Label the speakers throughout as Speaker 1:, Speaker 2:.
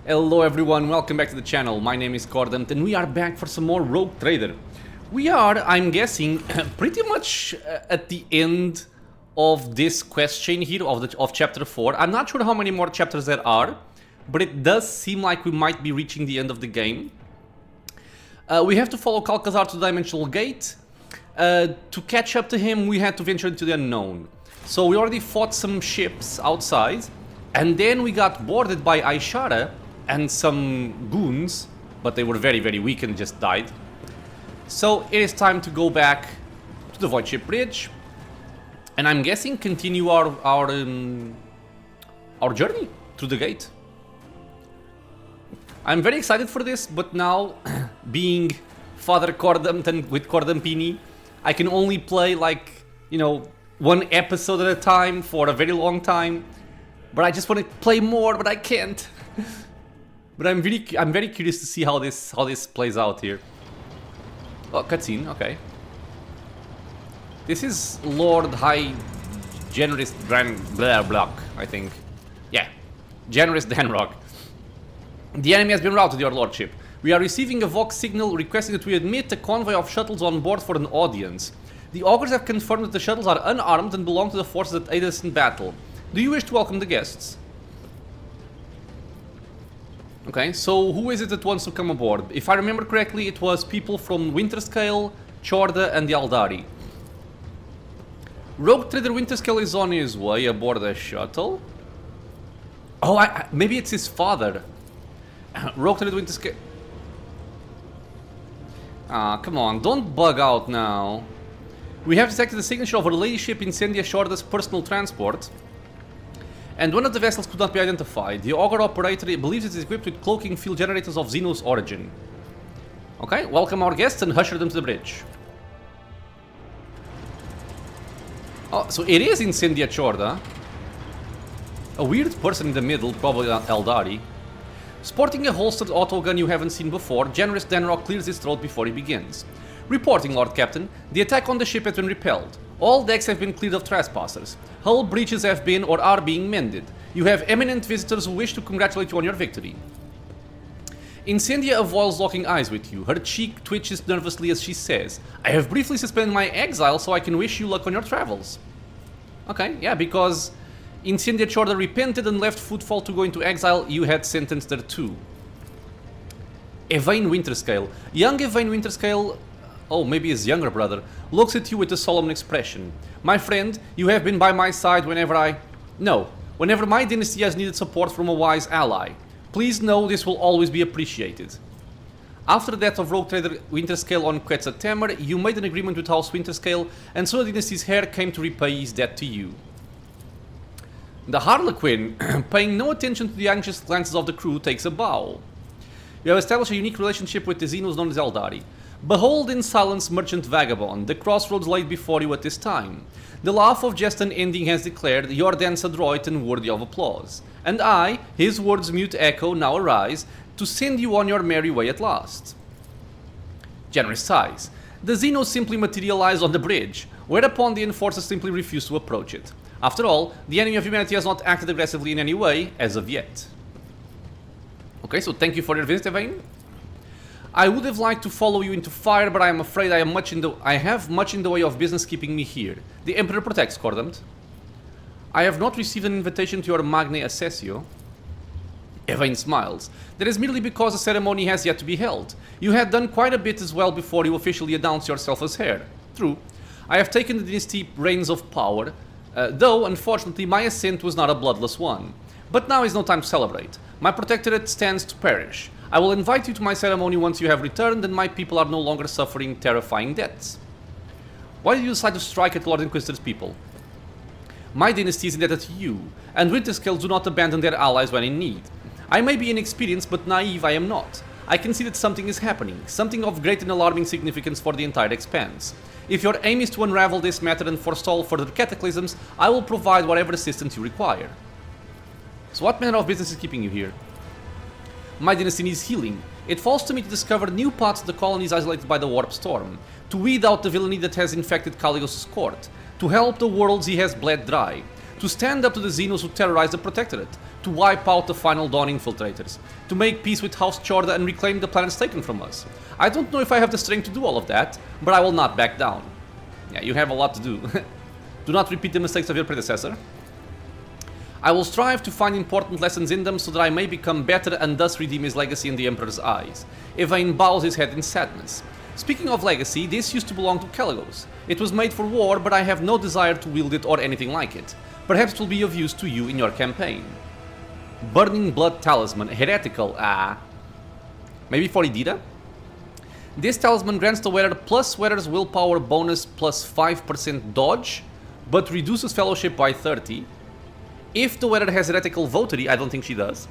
Speaker 1: Hello everyone, welcome back to the channel. My name is Cordant and we are back for some more Rogue Trader. We are, I'm guessing, pretty much at the end of this quest chain here of chapter 4. I'm not sure how many more chapters there are, but it does seem like we might be reaching the end of the game. We have to follow Calcazar to the Dimensional Gate. To catch up to him, we had to venture into the unknown. So we already fought some ships outside, and then we got boarded by Aishara and some goons, but they were very, very weak and just died. So it is time to go back to the Void Ship Bridge, and I'm guessing continue our journey through the gate. I'm very excited for this, but now, being Father Cordant and with Cordampini, I can only play like, you know, one episode at a time for a very long time. But I just want to play more, but I can't. But I'm very curious to see how this plays out here. Oh, cutscene, okay. This is Lord High Generous Block, I think. Yeah, Generous Danrock. The enemy has been routed, your lordship. We are receiving a Vox signal requesting that we admit a convoy of shuttles on board for an audience. The augurs have confirmed that the shuttles are unarmed and belong to the forces that aid us in battle. Do you wish to welcome the guests? Okay, so who is it that wants to come aboard? If I remember correctly, it was people from Winterscale, Chorda, and the Aldari. Rogue Trader Winterscale is on his way aboard a shuttle. Oh, maybe it's his father. Rogue Trader Winterscale. Ah, come on, don't bug out now. We have detected the signature of a ladyship Incendia Chorda's personal transport, and one of the vessels could not be identified. The augur operator believes it is equipped with cloaking field generators of Xenos origin. Okay, welcome our guests and usher them to the bridge. Oh, so it is Incendia Chorda. A weird person in the middle, probably Eldari. Sporting a holstered autogun you haven't seen before, Generous Danrock clears his throat before he begins. Reporting, Lord Captain, the attack on the ship has been repelled. All decks have been cleared of trespassers. Hull breaches have been or are being mended. You have eminent visitors who wish to congratulate you on your victory. Incendia avoids locking eyes with you. Her cheek twitches nervously as she says, I have briefly suspended my exile so I can wish you luck on your travels. Okay, yeah, because Incendia Chorda repented and left Footfall to go into exile, you had sentenced her too. Evane Winterscale. Young Evane Winterscale, oh, maybe his younger brother, looks at you with a solemn expression. My friend, you have been by my side whenever whenever my dynasty has needed support from a wise ally. Please know this will always be appreciated. After the death of Rogue Trader Winterscale on Quetzaltemer, you made an agreement with House Winterscale, and so the dynasty's heir came to repay his debt to you. The Harlequin, paying no attention to the anxious glances of the crew, takes a bow. You have established a unique relationship with the Xenos known as Eldari. Behold in silence, merchant vagabond, the crossroads laid before you at this time. The laugh of jest unending has declared your dance adroit and worthy of applause. And I, his words' mute echo, now arise, to send you on your merry way at last. Generous sighs. The Xenos simply materialize on the bridge, whereupon the enforcers simply refuse to approach it. After all, the enemy of humanity has not acted aggressively in any way, as of yet. Okay, so thank you for your visit, Evane. I would have liked to follow you into fire, but I am afraid I have much in the way of business keeping me here. The Emperor protects, Cordant. I have not received an invitation to your Magne Assessio. Evane smiles. That is merely because the ceremony has yet to be held. You had done quite a bit as well before you officially announced yourself as heir. True. I have taken the dynasty reins of power, though, unfortunately, my ascent was not a bloodless one. But now is no time to celebrate. My protectorate stands to perish. I will invite you to my ceremony once you have returned and my people are no longer suffering terrifying deaths. Why did you decide to strike at Lord Inquisitor's people? My dynasty is indebted to you, and Winterscale do not abandon their allies when in need. I may be inexperienced, but naive I am not. I can see that something is happening, something of great and alarming significance for the entire expanse. If your aim is to unravel this matter and forestall further cataclysms, I will provide whatever assistance you require. So what manner of business is keeping you here? My dynasty needs healing. It falls to me to discover new parts of the colonies isolated by the warp storm, to weed out the villainy that has infected Caligos' court, to help the worlds he has bled dry, to stand up to the Xenos who terrorize the Protectorate, to wipe out the final Dawn infiltrators, to make peace with House Chorda and reclaim the planets taken from us. I don't know if I have the strength to do all of that, but I will not back down. Yeah, you have a lot to do. Do not repeat the mistakes of your predecessor. I will strive to find important lessons in them so that I may become better and thus redeem his legacy in the Emperor's eyes. Yvain bows his head in sadness. Speaking of legacy, this used to belong to Calcazar. It was made for war, but I have no desire to wield it or anything like it. Perhaps it will be of use to you in your campaign. Burning Blood Talisman, heretical, maybe for Idira? This talisman grants the wearer plus wearer's willpower bonus plus 5% dodge, but reduces fellowship by 30. If the wearer has heretical votary, I don't think she does,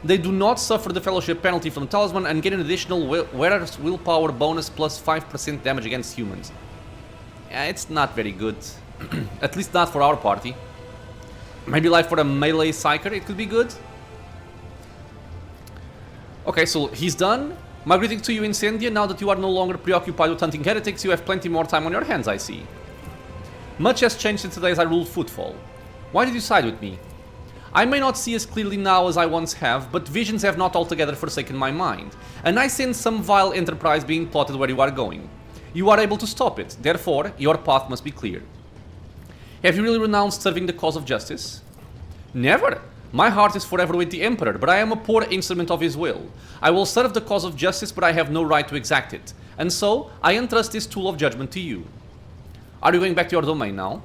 Speaker 1: they do not suffer the fellowship penalty from the talisman and get an additional wearer's willpower bonus plus 5% damage against humans. Yeah, it's not very good. At least not for our party. Maybe like for a melee psyker it could be good. Okay, so he's done. My greetings to you, Incendia. Now that you are no longer preoccupied with hunting heretics, you have plenty more time on your hands, I see. Much has changed since the days I ruled Footfall. Why did you side with me? I may not see as clearly now as I once have, but visions have not altogether forsaken my mind, and I sense some vile enterprise being plotted where you are going. You are able to stop it, therefore your path must be clear. Have you really renounced serving the cause of justice? Never! My heart is forever with the Emperor, but I am a poor instrument of his will. I will serve the cause of justice, but I have no right to exact it, and so I entrust this tool of judgment to you. Are you going back to your domain now?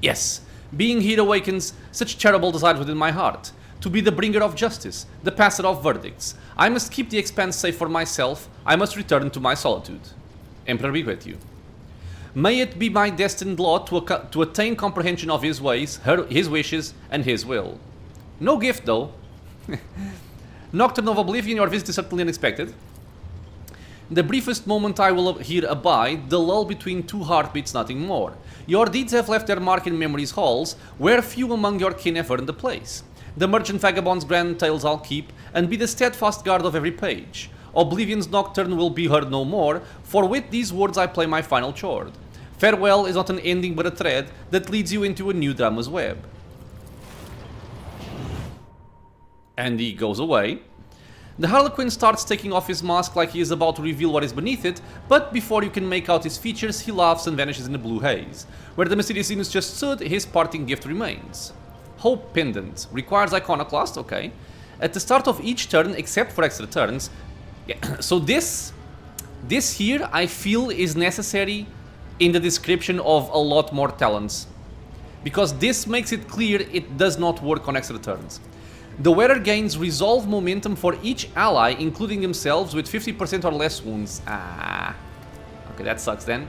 Speaker 1: Yes. Being here awakens such terrible desires within my heart. To be the bringer of justice, the passer of verdicts. I must keep the expanse safe for myself. I must return to my solitude. Emperor be with you. May it be my destined lot to attain comprehension of his ways, his wishes, and his will. No gift, though. Nocturne of Oblivion, your visit is certainly unexpected. The briefest moment I will here abide, the lull between two heartbeats, nothing more. Your deeds have left their mark in memory's halls, where few among your kin have earned a place. The merchant vagabond's grand tales I'll keep, and be the steadfast guard of every page. Oblivion's nocturne will be heard no more, for with these words I play my final chord. Farewell is not an ending but a thread that leads you into a new drama's web. And he goes away. The Harlequin starts taking off his mask like he is about to reveal what is beneath it, but before you can make out his features, he laughs and vanishes in the blue haze. Where the mysterious Venus just stood, his parting gift remains. Hope Pendant. Requires Iconoclast, okay. At the start of each turn, except for extra turns... Yeah, so this here, I feel, is necessary in the description of a lot more talents. Because this makes it clear it does not work on extra turns. The wearer gains resolve momentum for each ally, including themselves, with 50% or less wounds. Okay, that sucks then.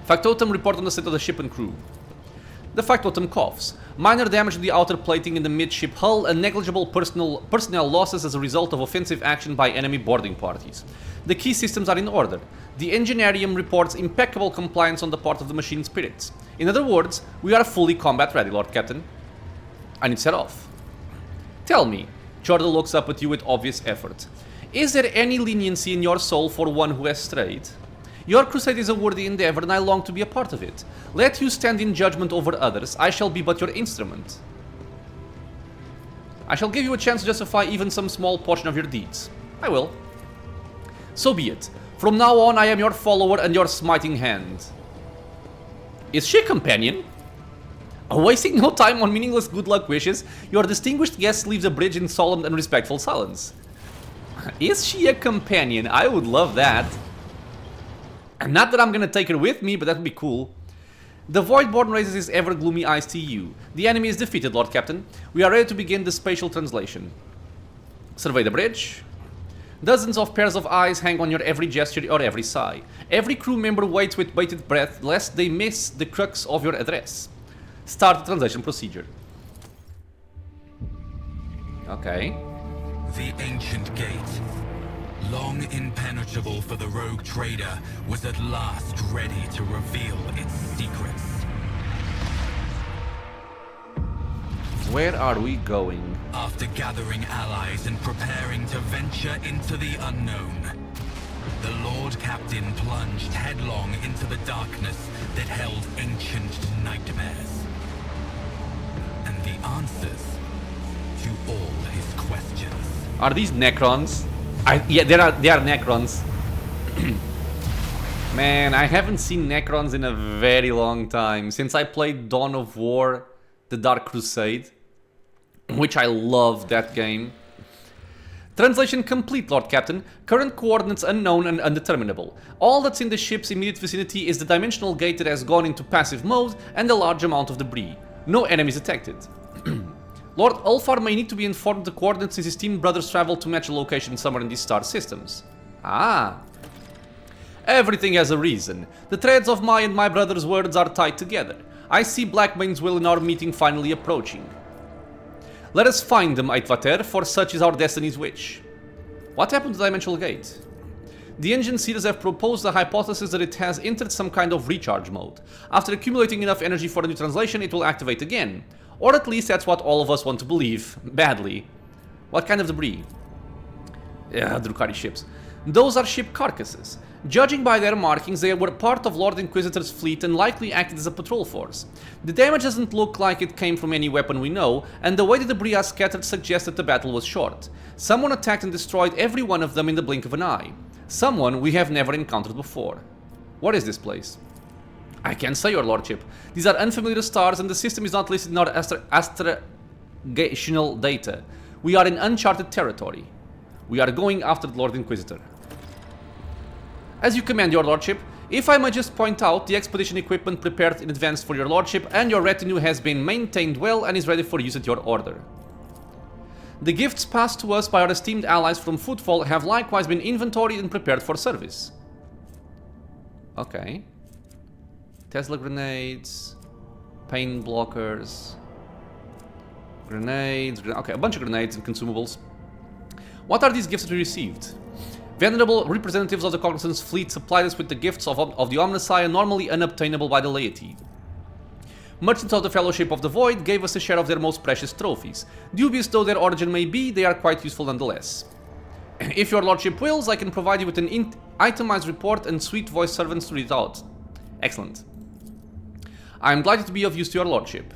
Speaker 1: Factotum report on the state of the ship and crew. The Factotum coughs. Minor damage to the outer plating in the midship hull and negligible personnel losses as a result of offensive action by enemy boarding parties. The key systems are in order. The Engineerium reports impeccable compliance on the part of the machine spirits. In other words, we are fully combat ready, Lord Captain. I need to set off. Tell me, Chorda looks up at you with obvious effort. Is there any leniency in your soul for one who has strayed? Your crusade is a worthy endeavor and I long to be a part of it. Let you stand in judgment over others, I shall be but your instrument. I shall give you a chance to justify even some small portion of your deeds. I will. So be it. From now on I am your follower and your smiting hand. Is she a companion? Wasting no time on meaningless good luck wishes, your distinguished guest leaves the bridge in solemn and respectful silence. Is she a companion? I would love that. Not that I'm gonna take her with me, but that would be cool. The Voidborn raises his ever gloomy eyes to you. The enemy is defeated, Lord Captain. We are ready to begin the spatial translation. Survey the bridge. Dozens of pairs of eyes hang on your every gesture or every sigh. Every crew member waits with bated breath lest they miss the crux of your address. Start the translation procedure. Okay.
Speaker 2: The ancient gate, long impenetrable for the rogue trader, was at last ready to reveal its secrets.
Speaker 1: Where are we going?
Speaker 2: After gathering allies and preparing to venture into the unknown, the Lord Captain plunged headlong into the darkness that held ancient nightmares. And the answers to all his questions.
Speaker 1: Are these Necrons? Yeah, they are Necrons. Man, I haven't seen Necrons in a very long time. Since I played Dawn of War, The Dark Crusade, which I love that game. Translation complete, Lord Captain. Current coordinates unknown and undeterminable. All that's in the ship's immediate vicinity is the dimensional gate that has gone into passive mode and a large amount of debris. No enemies detected. Lord Ulfar may need to be informed of the coordinates his esteemed brothers traveled to match a location somewhere in these star systems. Ah. Everything has a reason. The threads of my and my brother's words are tied together. I see Blackbane's will in our meeting finally approaching. Let us find them, Aitvater, for such is our destiny's wish. What happened to the Dimensional Gate? The engine seeders have proposed the hypothesis that it has entered some kind of recharge mode. After accumulating enough energy for a new translation, it will activate again. Or at least that's what all of us want to believe. Badly. What kind of debris? Yeah, Drukhari ships. Those are ship carcasses. Judging by their markings, they were part of Lord Inquisitor's fleet and likely acted as a patrol force. The damage doesn't look like it came from any weapon we know, and the way the debris are scattered suggests that the battle was short. Someone attacked and destroyed every one of them in the blink of an eye. Someone we have never encountered before. What is this place? I can't say, your lordship. These are unfamiliar stars and the system is not listed in our astragational data. We are in uncharted territory. We are going after the Lord Inquisitor. As you command, your lordship. If I may just point out, the expedition equipment prepared in advance for your lordship and your retinue has been maintained well and is ready for use at your order. The gifts passed to us by our esteemed allies from Footfall have likewise been inventoried and prepared for service. Okay. Tesla grenades, pain blockers, grenades, okay, a bunch of grenades and consumables. What are these gifts that we received? Venerable representatives of the Cognizance fleet supplied us with the gifts of the Omnissiah, normally unobtainable by the laity. Merchants of the Fellowship of the Void gave us a share of their most precious trophies. Dubious though their origin may be, they are quite useful nonetheless. If your lordship wills, I can provide you with an itemized report and sweet voice servants to read it out. Excellent. I am delighted to be of use to your lordship.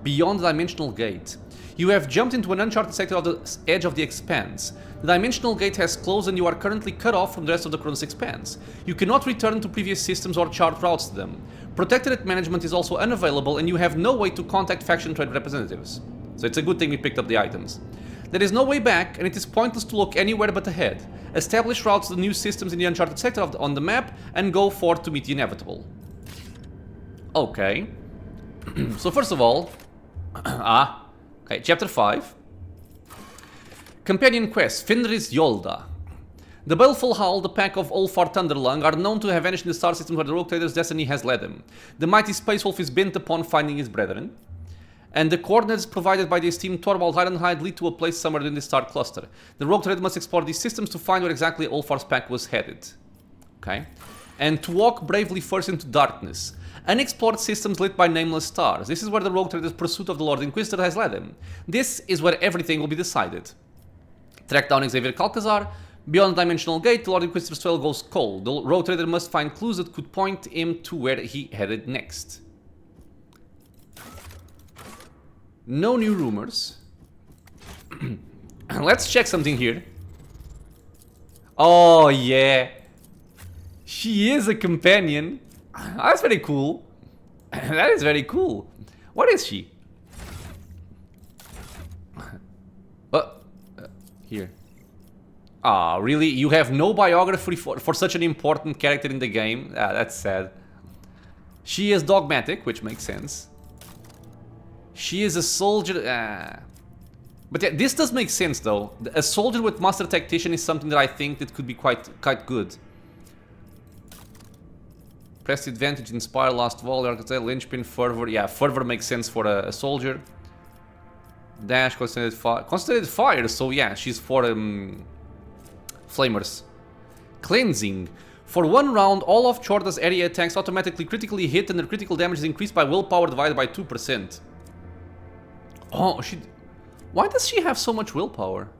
Speaker 1: Beyond the Dimensional Gate. You have jumped into an uncharted sector of the edge of the Expanse. The Dimensional Gate has closed and you are currently cut off from the rest of the Chronos Expanse. You cannot return to previous systems or chart routes to them. Protectorate management is also unavailable and you have no way to contact faction trade representatives. So it's a good thing we picked up the items. There is no way back and it is pointless to look anywhere but ahead. Establish routes to the new systems in the uncharted sector on the map and go forth to meet the inevitable. Okay. So first of all... okay, chapter 5. Companion quest, Fenris Yolda. The Baleful Howl, the pack of Ulfar Thunderlung, are known to have vanished in the star system where the Rogue Trader's destiny has led them. The mighty Space Wolf is bent upon finding his brethren. And the coordinates provided by the esteemed Torvald Ironhide lead to a place somewhere in the star cluster. The Rogue Trader must explore these systems to find where exactly Ulfar's pack was headed. Okay. And to walk bravely first into darkness. Unexplored systems lit by nameless stars. This is where the Rogue Trader's pursuit of the Lord Inquisitor has led him. This is where everything will be decided. Track down Xavier Calcazar. Beyond the Dimensional Gate, the Lord Inquisitor's trail goes cold. The Rogue Trader must find clues that could point him to where he headed next. No new rumors. Let's check something here. Oh yeah. She is a companion. That's very cool. That is very cool. What is she? Here. Ah, really? You have no biography for such an important character in the game? Ah, that's sad. She is dogmatic, which makes sense. She is a soldier. But yeah, this does make sense though. A soldier with master tactician is something that I think that could be quite good. Press advantage, inspire, last volley, architect, linchpin, fervor. Yeah, fervor makes sense for a soldier. Dash, concentrated fire. Concentrated fire, so yeah, she's for flamers. Cleansing. For one round, all of Chorda's area attacks automatically critically hit and the critical damage is increased by willpower divided by 2%. Oh, why does she have so much willpower?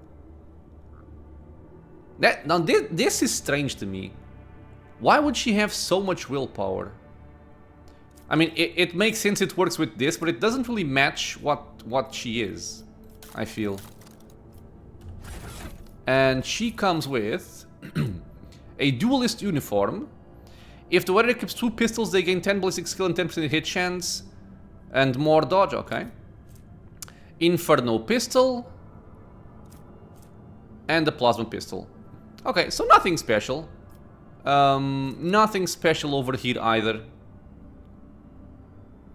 Speaker 1: Now this is strange to me. Why would she have so much willpower? I mean, it makes sense it works with this, but it doesn't really match what she is, I feel. And she comes with a duelist uniform. If the wearer equips 2 pistols, they gain 10 ballistic skill and 10% hit chance. And more dodge, okay. Inferno pistol. And the plasma pistol. Okay, so nothing special. Nothing special over here either.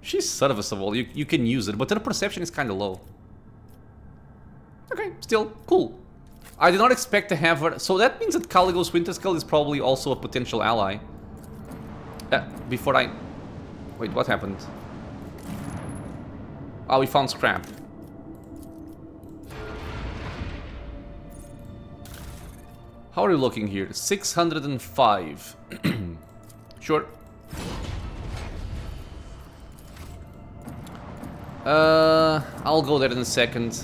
Speaker 1: She's serviceable, you can use it, but her perception is kind of low. Okay, still, cool. I did not expect to have her, so that means that Caligos Winterskull is probably also a potential ally. Before I... Wait, what happened? Oh, we found scrap. How are you looking here? 605. Sure. I'll go there in a second.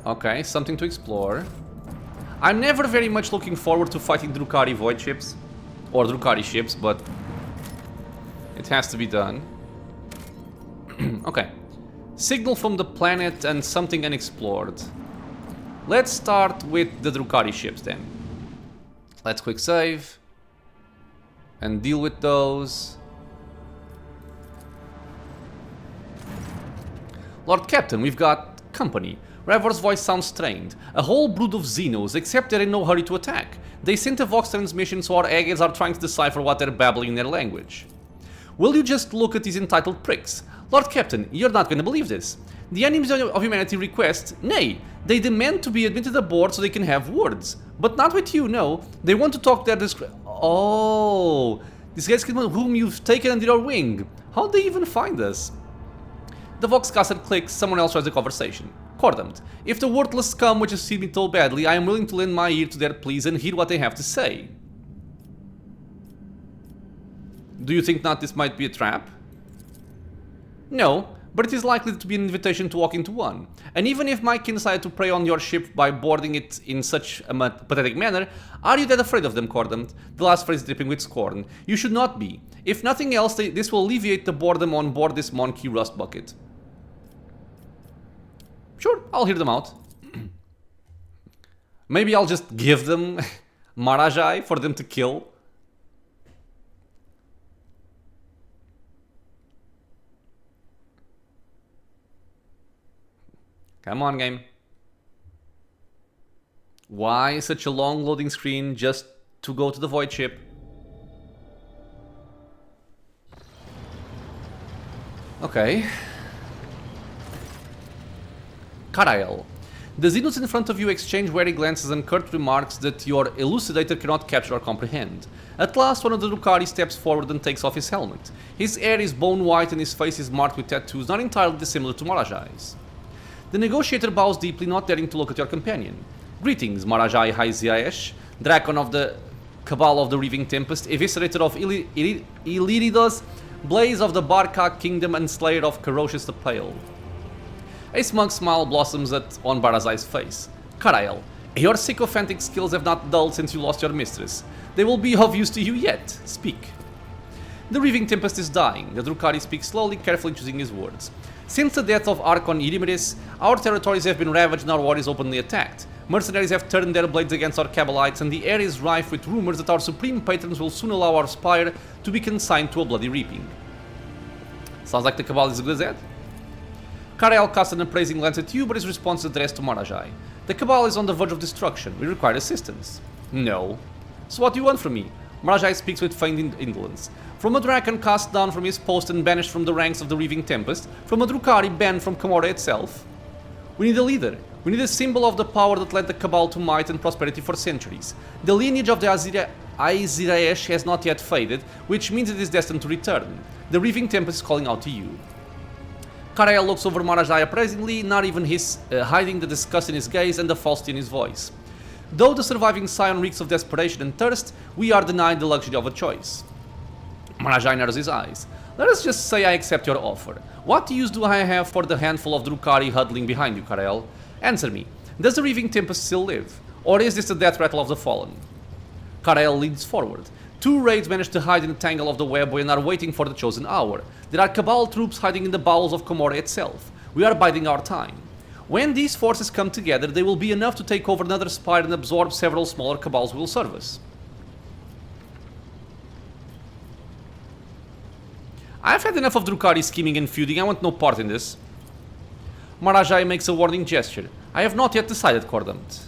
Speaker 1: Okay, something to explore. I'm never very much looking forward to fighting Drukhari void ships. Or Drukhari ships, but it has to be done. Okay. Signal from the planet and something unexplored. Let's start with the Drukhari ships then. Let's quick save. And deal with those. Lord Captain, we've got company. Revor's voice sounds strained. A whole brood of Xenos, except they're in no hurry to attack. They sent a Vox transmission, so our eggheads are trying to decipher what they're babbling in their language. Will you just look at these entitled pricks? Lord Captain, you're not going to believe this. The enemies of humanity request, nay, they demand to be admitted aboard so they can have words. But not with you, no. They want to talk their Oh, these guys whom you've taken under your wing. How'd they even find us? The Voxcaster clicks, someone else tries the conversation. Cordammed, if the worthless scum which has seen me told badly, I am willing to lend my ear to their pleas and hear what they have to say. Do you think not this might be a trap? No, but it is likely to be an invitation to walk into one. And even if my kin decided to prey on your ship by boarding it in such a pathetic manner, are you that afraid of them, Cordammed? The last phrase dripping with scorn. You should not be. If nothing else, this will alleviate the boredom on board this monkey rust bucket. Sure, I'll hear them out. Maybe I'll just give them Marajai for them to kill. Come on, game. Why such a long loading screen just to go to the void ship? Okay. Karael. The Xenos in front of you exchange wary glances and curt remarks that your elucidator cannot capture or comprehend. At last, one of the Drukhari steps forward and takes off his helmet. His hair is bone white and his face is marked with tattoos not entirely dissimilar to Marajai's. The negotiator bows deeply, not daring to look at your companion. Greetings, Marajai Haiziaesh, Dracon of the Cabal of the Reaving Tempest, Eviscerator of Illyridos, Blaze of the Barkak Kingdom, and Slayer of Ferocious the Pale. A smug smile blossoms on Barazai's face. Karael, your sycophantic skills have not dulled since you lost your mistress. They will be of use to you yet. Speak. The Reaving Tempest is dying. The Drukhari speaks slowly, carefully choosing his words. Since the death of Archon Irimeris, our territories have been ravaged and our warriors openly attacked. Mercenaries have turned their blades against our Cabalites, and the air is rife with rumors that our supreme patrons will soon allow our spire to be consigned to a bloody reaping. Sounds like the Cabal is good as that. Karael casts an appraising glance at you, but his response is addressed to Marajai. The Cabal is on the verge of destruction. We require assistance. No. So what do you want from me? Marajai speaks with feigned indolence. From a Draken cast down from his post and banished from the ranks of the Reaving Tempest, from a Drukhari banned from Camorra itself. We need a leader. We need a symbol of the power that led the Cabal to might and prosperity for centuries. The lineage of the Aiziraesh has not yet faded, which means it is destined to return. The Reaving Tempest is calling out to you. Karael looks over Marajai appraisingly, not even hiding the disgust in his gaze and the falsity in his voice. Though the surviving scion reeks of desperation and thirst, we are denied the luxury of a choice. Marajai narrows his eyes. Let us just say I accept your offer. What use do I have for the handful of Drukhari huddling behind you, Karael? Answer me. Does the Reaving Tempest still live? Or is this the death rattle of the fallen? Karael leads forward. 2 raids manage to hide in the tangle of the webway and are waiting for the chosen hour. There are Cabal troops hiding in the bowels of Comora itself. We are biding our time. When these forces come together, they will be enough to take over another spire and absorb several smaller Cabals who will serve us. I've had enough of Drukhari scheming and feuding, I want no part in this. Marajai makes a warning gesture. I have not yet decided, Cordant.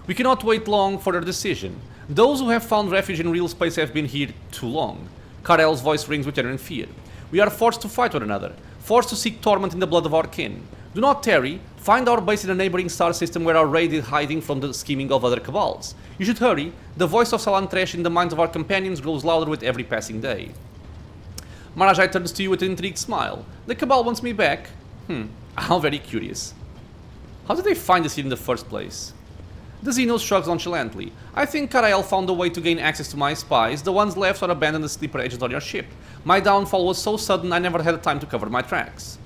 Speaker 1: We cannot wait long for their decision. Those who have found refuge in real space have been here too long. Karael's voice rings with terror and fear. We are forced to fight one another, forced to seek torment in the blood of our kin. Do not tarry, find our base in a neighboring star system where our raid is hiding from the scheming of other Cabals. You should hurry, the voice of Salantresh in the minds of our companions grows louder with every passing day. Marajai turns to you with an intrigued smile. The Cabal wants me back? How very curious. How did they find us here in the first place? The Xeno shrugs nonchalantly. I think Karael found a way to gain access to my spies. The ones left or abandoned the sleeper agent on your ship. My downfall was so sudden I never had time to cover my tracks.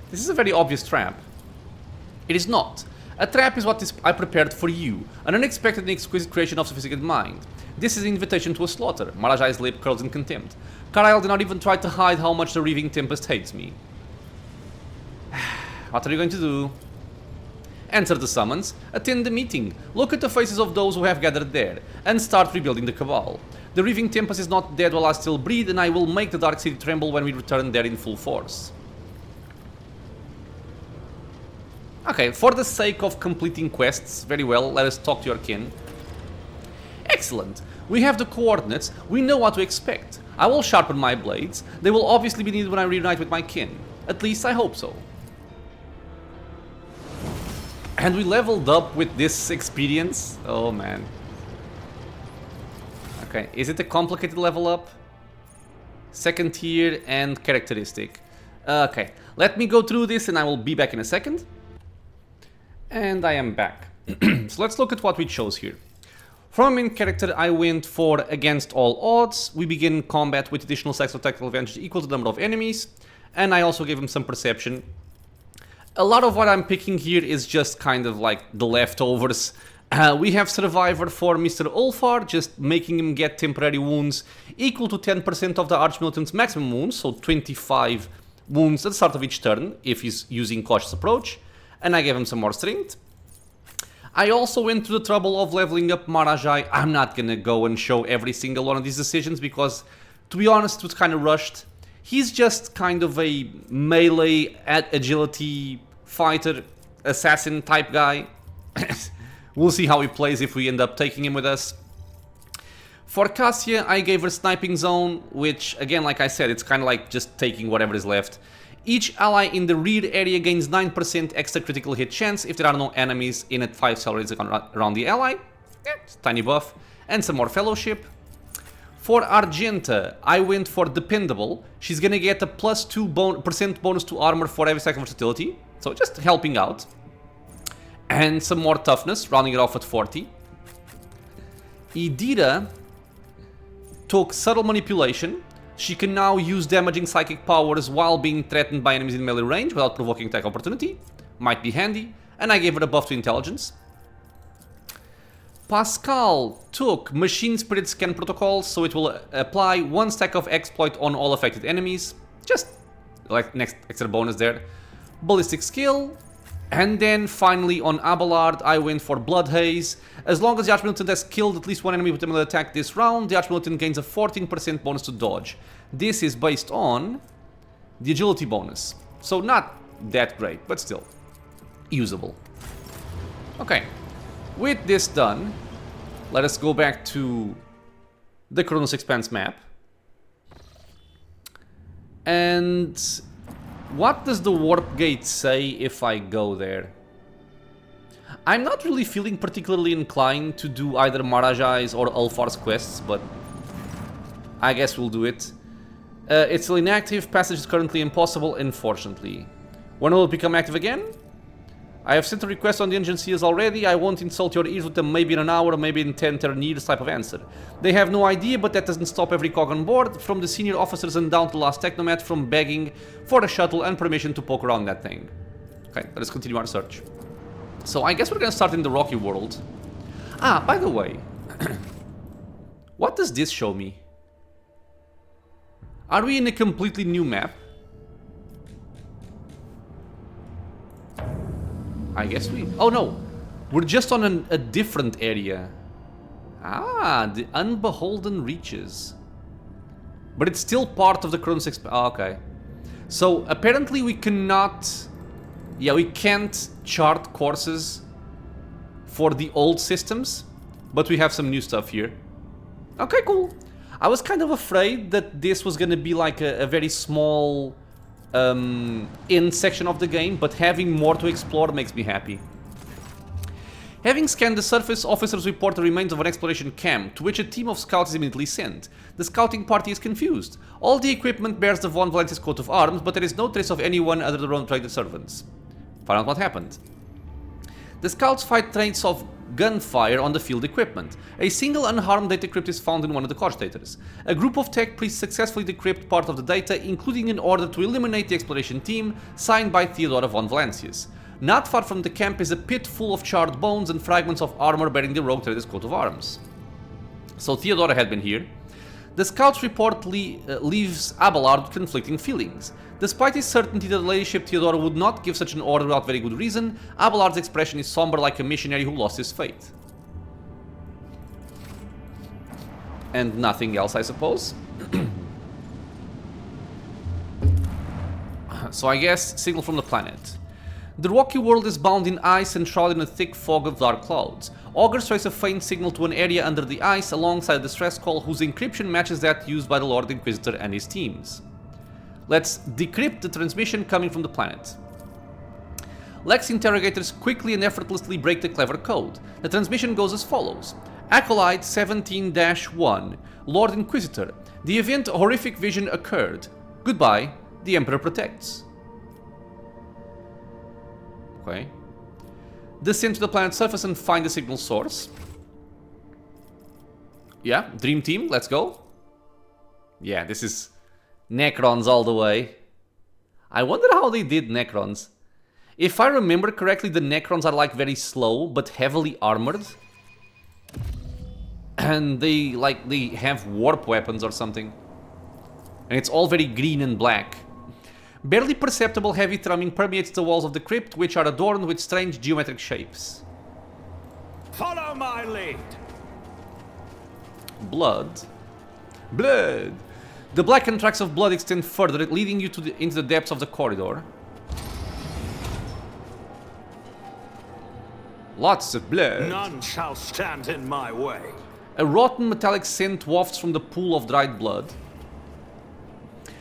Speaker 1: This is a very obvious trap. It is not. A trap is what I prepared for you. An unexpected and exquisite creation of sophisticated mind. This is an invitation to a slaughter. Marajai's lip curls in contempt. Karael did not even try to hide how much the Reaving Tempest hates me. What are you going to do? Answer the summons, attend the meeting, look at the faces of those who have gathered there, and start rebuilding the Cabal. The Reaving Tempest is not dead while I still breathe, and I will make the Dark City tremble when we return there in full force. Okay, for the sake of completing quests, very well, let us talk to your kin. Excellent. We have the coordinates, we know what to expect. I will sharpen my blades. They will obviously be needed when I reunite with my kin. At least I hope so. And we leveled up with this experience. Oh man. Okay, is it a complicated level up? Second tier and characteristic. Okay, let me go through this and I will be back in a second. And I am back. So let's look at what we chose here. From a main character, I went for against all odds. We begin combat with additional stacks of tactical advantage equal to the number of enemies. And I also gave him some perception. A lot of what I'm picking here is just kind of like the leftovers. We have Survivor for Mr. Ulfar, just making him get temporary wounds equal to 10% of the Archmilitant's maximum wounds, so 25 wounds at the start of each turn if he's using Cautious Approach. And I gave him some more strength. I also went through the trouble of leveling up Marajai. I'm not gonna go and show every single one of these decisions because, to be honest, it was kind of rushed. He's just kind of a melee at agility fighter, assassin type guy. We'll see how he plays if we end up taking him with us. For Cassia, I gave her Sniping Zone, which, again, like I said, it's kind of like just taking whatever is left. Each ally in the rear area gains 9% extra critical hit chance if there are no enemies in at 5 cell radius around the ally. Yeah, tiny buff. And some more fellowship. For Argenta, I went for Dependable. She's gonna get a plus 2% bonus to armor for every second versatility. So just helping out. And some more toughness, rounding it off at 40. Idira took Subtle Manipulation. She can now use damaging psychic powers while being threatened by enemies in melee range without provoking attack opportunity. Might be handy. And I gave her a buff to Intelligence. Pascal took Machine Spirit Scan Protocol, so it will apply 1 stack of Exploit on all affected enemies. Just like next extra bonus there. Ballistic Skill. And then finally on Abelard, I went for Blood Haze. As long as the Archmilitant has killed at least one enemy with a melee attack this round, the Archmilitant gains a 14% bonus to dodge. This is based on the agility bonus. So not that great, but still usable. Okay, with this done, let us go back to the Kronos Expanse map. And what does the warp gate say if I go there? I'm not really feeling particularly inclined to do either Marajai's or Ulfar's quests, but I guess we'll do it. It's still inactive, passage is currently impossible, unfortunately. When will it become active again? I have sent a request on the agencies already. I won't insult your ears with them maybe in an hour, maybe in 10 years type of answer. They have no idea, but that doesn't stop every cog on board, from the senior officers and down to the last technomat, from begging for a shuttle and permission to poke around that thing. Okay, let us continue our search. So I guess we're gonna start in the rocky world. Ah, by the way, what does this show me? Are we in a completely new map? I guess we... Oh no, we're just on a different area. Ah, the Unbeholden Reaches. But it's still part of the Crohn's okay. So apparently we cannot... Yeah, we can't chart courses for the old systems, but we have some new stuff here. Okay, cool. I was kind of afraid that this was gonna be like a very small end section of the game, but having more to explore makes me happy. Having scanned the surface, officers report the remains of an exploration camp, to which a team of scouts is immediately sent. The scouting party is confused. All the equipment bears the Von Valencia's coat of arms, but there is no trace of anyone other than road-traded servants. Find out what happened. The scouts find traces of gunfire on the field equipment. A single unharmed data crypt is found in one of the cogitators. A group of tech priests successfully decrypt part of the data, including an order to eliminate the exploration team, signed by Theodora von Valencius. Not far from the camp is a pit full of charred bones and fragments of armor bearing the rogue trader's coat of arms. So Theodora had been here. The scouts reportedly leaves Abelard with conflicting feelings. Despite his certainty that the ladyship Theodora would not give such an order without very good reason, Abelard's expression is somber like a missionary who lost his faith. And nothing else, I suppose. So I guess, signal from the planet. The rocky world is bound in ice and shrouded in a thick fog of dark clouds. Augurs trace a faint signal to an area under the ice alongside the stress call whose encryption matches that used by the Lord Inquisitor and his teams. Let's decrypt the transmission coming from the planet. Lex interrogators quickly and effortlessly break the clever code. The transmission goes as follows. Acolyte 17-1, Lord Inquisitor. The event horrific vision occurred. Goodbye, the Emperor protects. Okay. Descend to the planet's surface and find the signal source. Yeah, Dream Team, let's go. Yeah, this is Necrons all the way. I wonder how they did Necrons. If I remember correctly, the Necrons are like very slow, but heavily armored. And they have warp weapons or something. And it's all very green and black. Barely perceptible heavy thrumming permeates the walls of the crypt, which are adorned with strange geometric shapes.
Speaker 3: Follow my lead.
Speaker 1: Blood. Blood. The blackened tracks of blood extend further, leading you to into the depths of the corridor. Lots of blood.
Speaker 3: None shall stand in my way.
Speaker 1: A rotten metallic scent wafts from the pool of dried blood.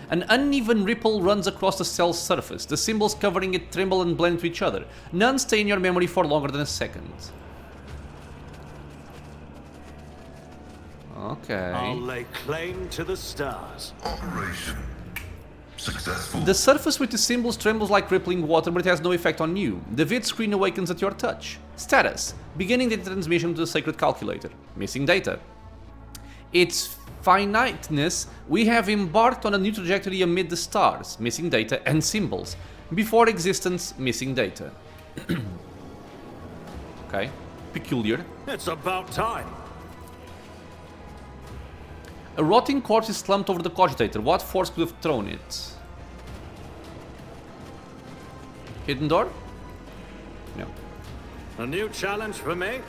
Speaker 1: An uneven ripple runs across the cell's surface. The symbols covering it tremble and blend to each other. None stay in your memory for longer than a second. Okay.
Speaker 3: I'll lay claim to the stars.
Speaker 4: Operation successful.
Speaker 1: The surface with the symbols trembles like rippling water, but it has no effect on you. The vid screen awakens at your touch. Status. Beginning data transmission to the sacred calculator. Missing data. Its finiteness, we have embarked on a new trajectory amid the stars, missing data and symbols. Before existence, missing data. Okay, peculiar.
Speaker 3: It's about time.
Speaker 1: A rotting corpse is slumped over the cogitator. What force could have thrown it? Hidden door? No.
Speaker 3: A new challenge for me?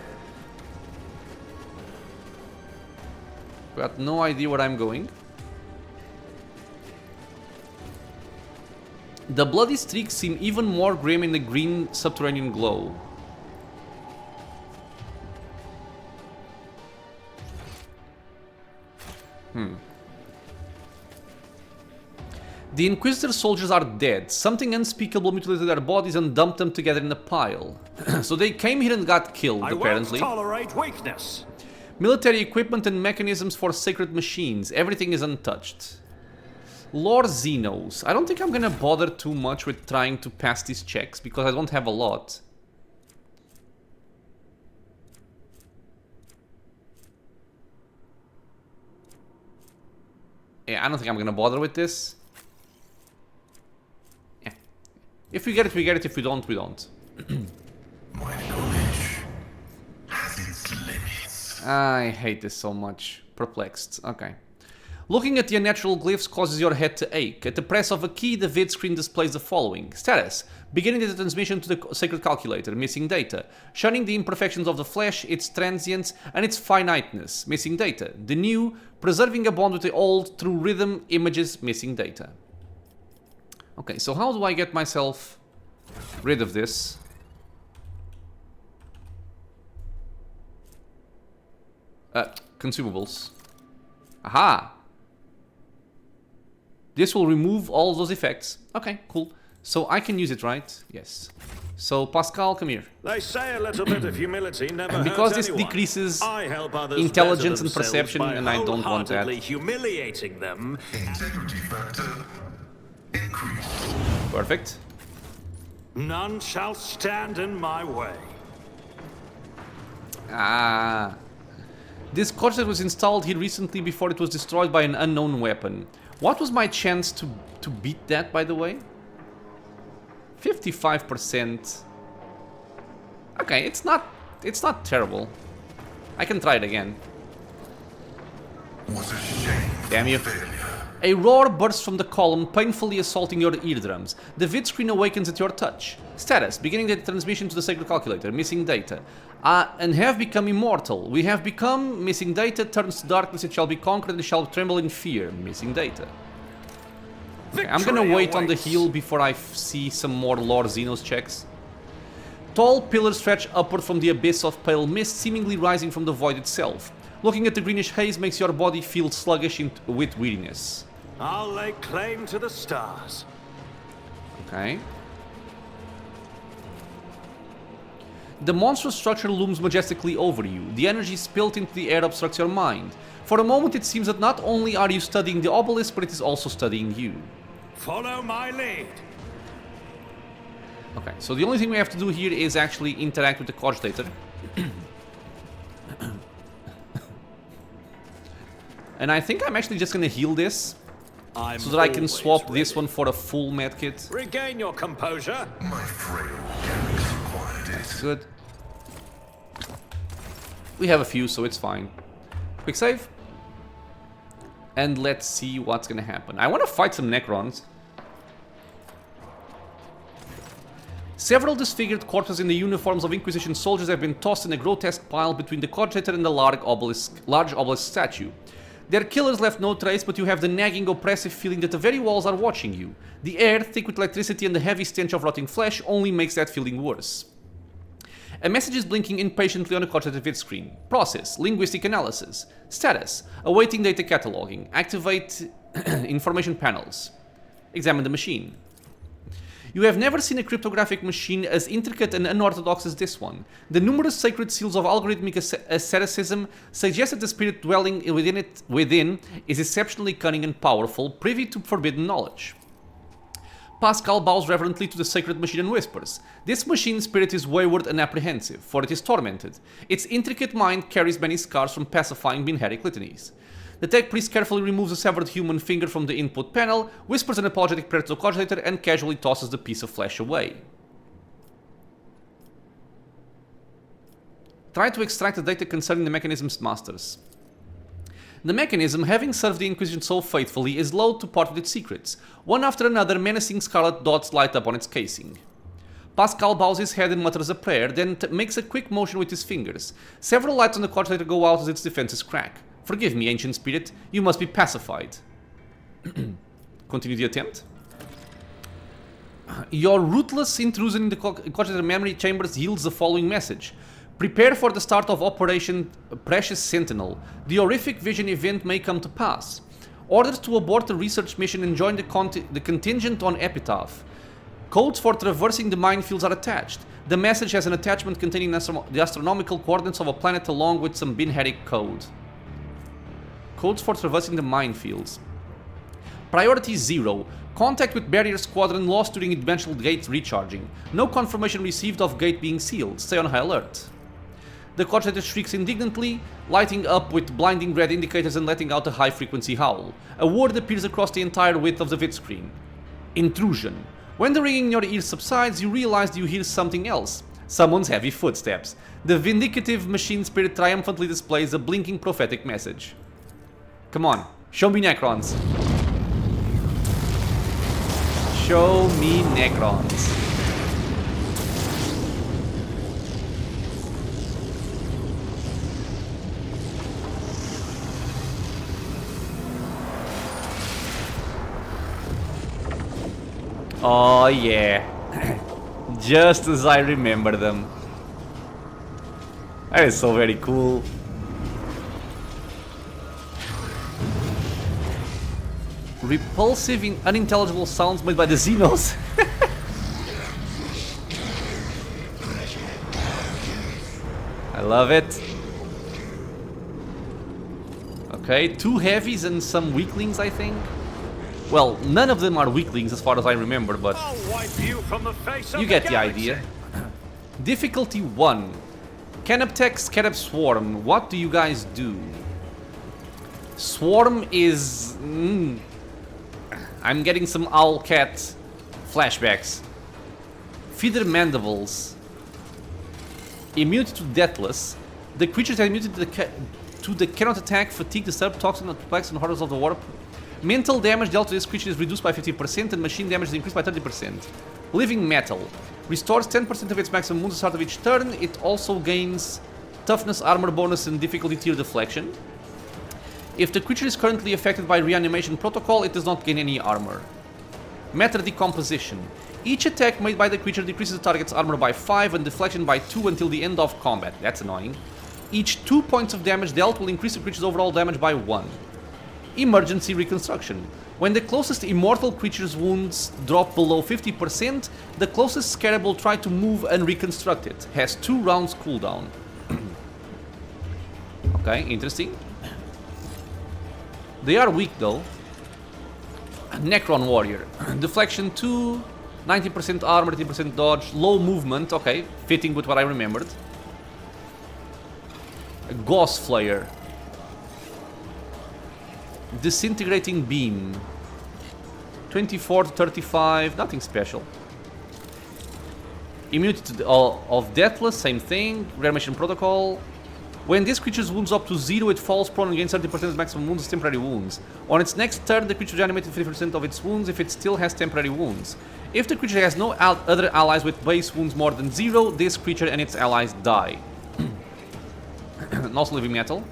Speaker 1: Got no idea where I'm going. The bloody streaks seem even more grim in the green subterranean glow. The Inquisitor soldiers are dead. Something unspeakable mutilated their bodies and dumped them together in a pile. So they came here and got killed, apparently.
Speaker 3: I won't tolerate weakness.
Speaker 1: Military equipment and mechanisms for sacred machines. Everything is untouched. Lore Xenos. I don't think I'm gonna bother too much with trying to pass these checks because I don't have a lot. Yeah, I don't think I'm gonna bother with this. Yeah. If we get it, we get it. If we don't, we don't.
Speaker 4: My knowledge has its limits.
Speaker 1: I hate this so much. Perplexed. Okay. Looking at the unnatural glyphs causes your head to ache. At the press of a key, the vid screen displays the following. Status. Beginning the transmission to the sacred calculator. Missing data. Shunning the imperfections of the flesh, its transience, and its finiteness. Missing data. The new. Preserving a bond with the old through rhythm, images, missing data. Okay, so how do I get myself rid of this? Consumables. Aha! This will remove all those effects. Okay, cool. So I can use it, right? Yes. So Pascal, come here.
Speaker 3: They say a little bit of humility never
Speaker 1: And because
Speaker 3: hurts
Speaker 1: this
Speaker 3: anyone.
Speaker 1: decreases
Speaker 3: I help others
Speaker 1: intelligence
Speaker 3: better
Speaker 1: and
Speaker 3: themselves
Speaker 1: perception,
Speaker 3: by
Speaker 1: and I don't want that.
Speaker 3: wholeheartedly humiliating them.
Speaker 4: Integrity factor increased.
Speaker 1: Perfect.
Speaker 3: None shall stand in my way.
Speaker 1: Ah. This corset was installed here recently before it was destroyed by an unknown weapon. What was my chance to beat that, by the way? 55%. Okay, it's not terrible. I can try it again.
Speaker 4: Was a shame.
Speaker 1: Damn you.
Speaker 4: Failure.
Speaker 1: A roar bursts from the column, painfully assaulting your eardrums. The vid screen awakens at your touch. Status. Beginning the transmission to the sacred calculator. Missing data. And have become immortal. We have become. Missing data. Turns to darkness. It shall be conquered and shall tremble in fear. Missing data. Okay, I'm gonna wait on the heal before I see some more Lord Xenos checks. Tall pillars stretch upward from the abyss of pale mist, seemingly rising from the void itself. Looking at the greenish haze makes your body feel sluggish with weariness.
Speaker 3: I'll lay claim to the stars.
Speaker 1: Okay. The monstrous structure looms majestically over you. The energy spilt into the air obstructs your mind. For a moment it seems that not only are you studying the obelisk, but it is also studying you.
Speaker 3: Follow my lead.
Speaker 1: Okay, so the only thing we have to do here is actually interact with the cogitator. And I think I'm actually just gonna heal this, so that I can swap this one for a full medkit.
Speaker 3: Regain your composure.
Speaker 4: My frail mechanics required it.
Speaker 1: Good. We have a few, so it's fine. Quick save. And let's see what's gonna happen. I want to fight some Necrons. Several disfigured corpses in the uniforms of Inquisition soldiers have been tossed in a grotesque pile between the cogitator and the large obelisk statue. Their killers left no trace, but you have the nagging, oppressive feeling that the very walls are watching you. The air, thick with electricity and the heavy stench of rotting flesh, only makes that feeling worse. A message is blinking impatiently on the cogitator vid screen. Process, linguistic analysis. Status, awaiting data cataloging. Activate information panels. Examine the machine. You have never seen a cryptographic machine as intricate and unorthodox as this one. The numerous sacred seals of algorithmic asceticism suggest that the spirit dwelling within is exceptionally cunning and powerful, privy to forbidden knowledge. Pascal bows reverently to the sacred machine and whispers, "This machine spirit is wayward and apprehensive, for it is tormented. Its intricate mind carries many scars from pacifying binheric litanies." The tech priest carefully removes a severed human finger from the input panel, whispers an apologetic prayer to the cogitator, and casually tosses the piece of flesh away. Try to extract the data concerning the mechanism's masters. The mechanism, having served the Inquisition so faithfully, is loath to part with its secrets. One after another, menacing scarlet dots light up on its casing. Pascal bows his head and mutters a prayer, then makes a quick motion with his fingers. Several lights on the cogitator go out as its defenses crack. "Forgive me, ancient spirit, you must be pacified." Continue the attempt. Your ruthless intrusion in the cogitator memory chambers yields the following message. Prepare for the start of Operation Precious Sentinel. The horrific vision event may come to pass. Orders to abort the research mission and join the contingent on Epitaph. Codes for traversing the minefields are attached. The message has an attachment containing the astronomical coordinates of a planet along with some binheric code. Codes for traversing the minefields. Priority 0. Contact with barrier squadron lost during eventual gate recharging. No confirmation received of gate being sealed. Stay on high alert. The cogitator shrieks indignantly, lighting up with blinding red indicators and letting out a high-frequency howl. A word appears across the entire width of the vid screen. Intrusion. When the ringing in your ears subsides, you realize you hear something else. Someone's heavy footsteps. The vindictive machine spirit triumphantly displays a blinking prophetic message. Come on, show me Necrons. Show me Necrons. Oh yeah. Just as I remember them. That is so very cool. Repulsive, unintelligible sounds made by the Xenos. I love it. Okay, 2 heavies and some weaklings, I think. Well, none of them are weaklings as far as I remember, but
Speaker 3: I'll wipe you from the face of
Speaker 1: you
Speaker 3: the
Speaker 1: get the
Speaker 3: galaxy.
Speaker 1: idea. Difficulty 1. Canoptech Scarab Swarm. What do you guys do? Swarm is... I'm getting some Owlcat flashbacks. Feeder Mandibles. Immunity to Deathless. The creatures are immune to the cannot attack, fatigue, disturb, toxin, perplex, and horrors of the warp. Mental damage dealt to this creature is reduced by 50% and machine damage is increased by 30%. Living Metal. Restores 10% of its maximum wounds at the start of each turn. It also gains toughness, armor bonus, and difficulty tier deflection. If the creature is currently affected by reanimation protocol, it does not gain any armor. Matter Decomposition. Each attack made by the creature decreases the target's armor by 5 and deflection by 2 until the end of combat. That's annoying. Each 2 points of damage dealt will increase the creature's overall damage by 1. Emergency Reconstruction. When the closest immortal creature's wounds drop below 50%, the closest scarab will try to move and reconstruct it. Has 2 rounds cooldown. Okay, interesting. They are weak though. Necron Warrior. Deflection 2, 90% armor, 80% dodge, low movement. Okay, fitting with what I remembered. Gauss Flayer. Disintegrating Beam. 24 to 35, nothing special. Immunity to of Deathless, same thing. Reanimation Protocol. When this creature's wounds up to 0, it falls prone and gains 30% of maximum wounds as temporary wounds. On its next turn, the creature reanimated 50% of its wounds if it still has temporary wounds. If the creature has no other allies with base wounds more than 0, this creature and its allies die. And also Living Metal.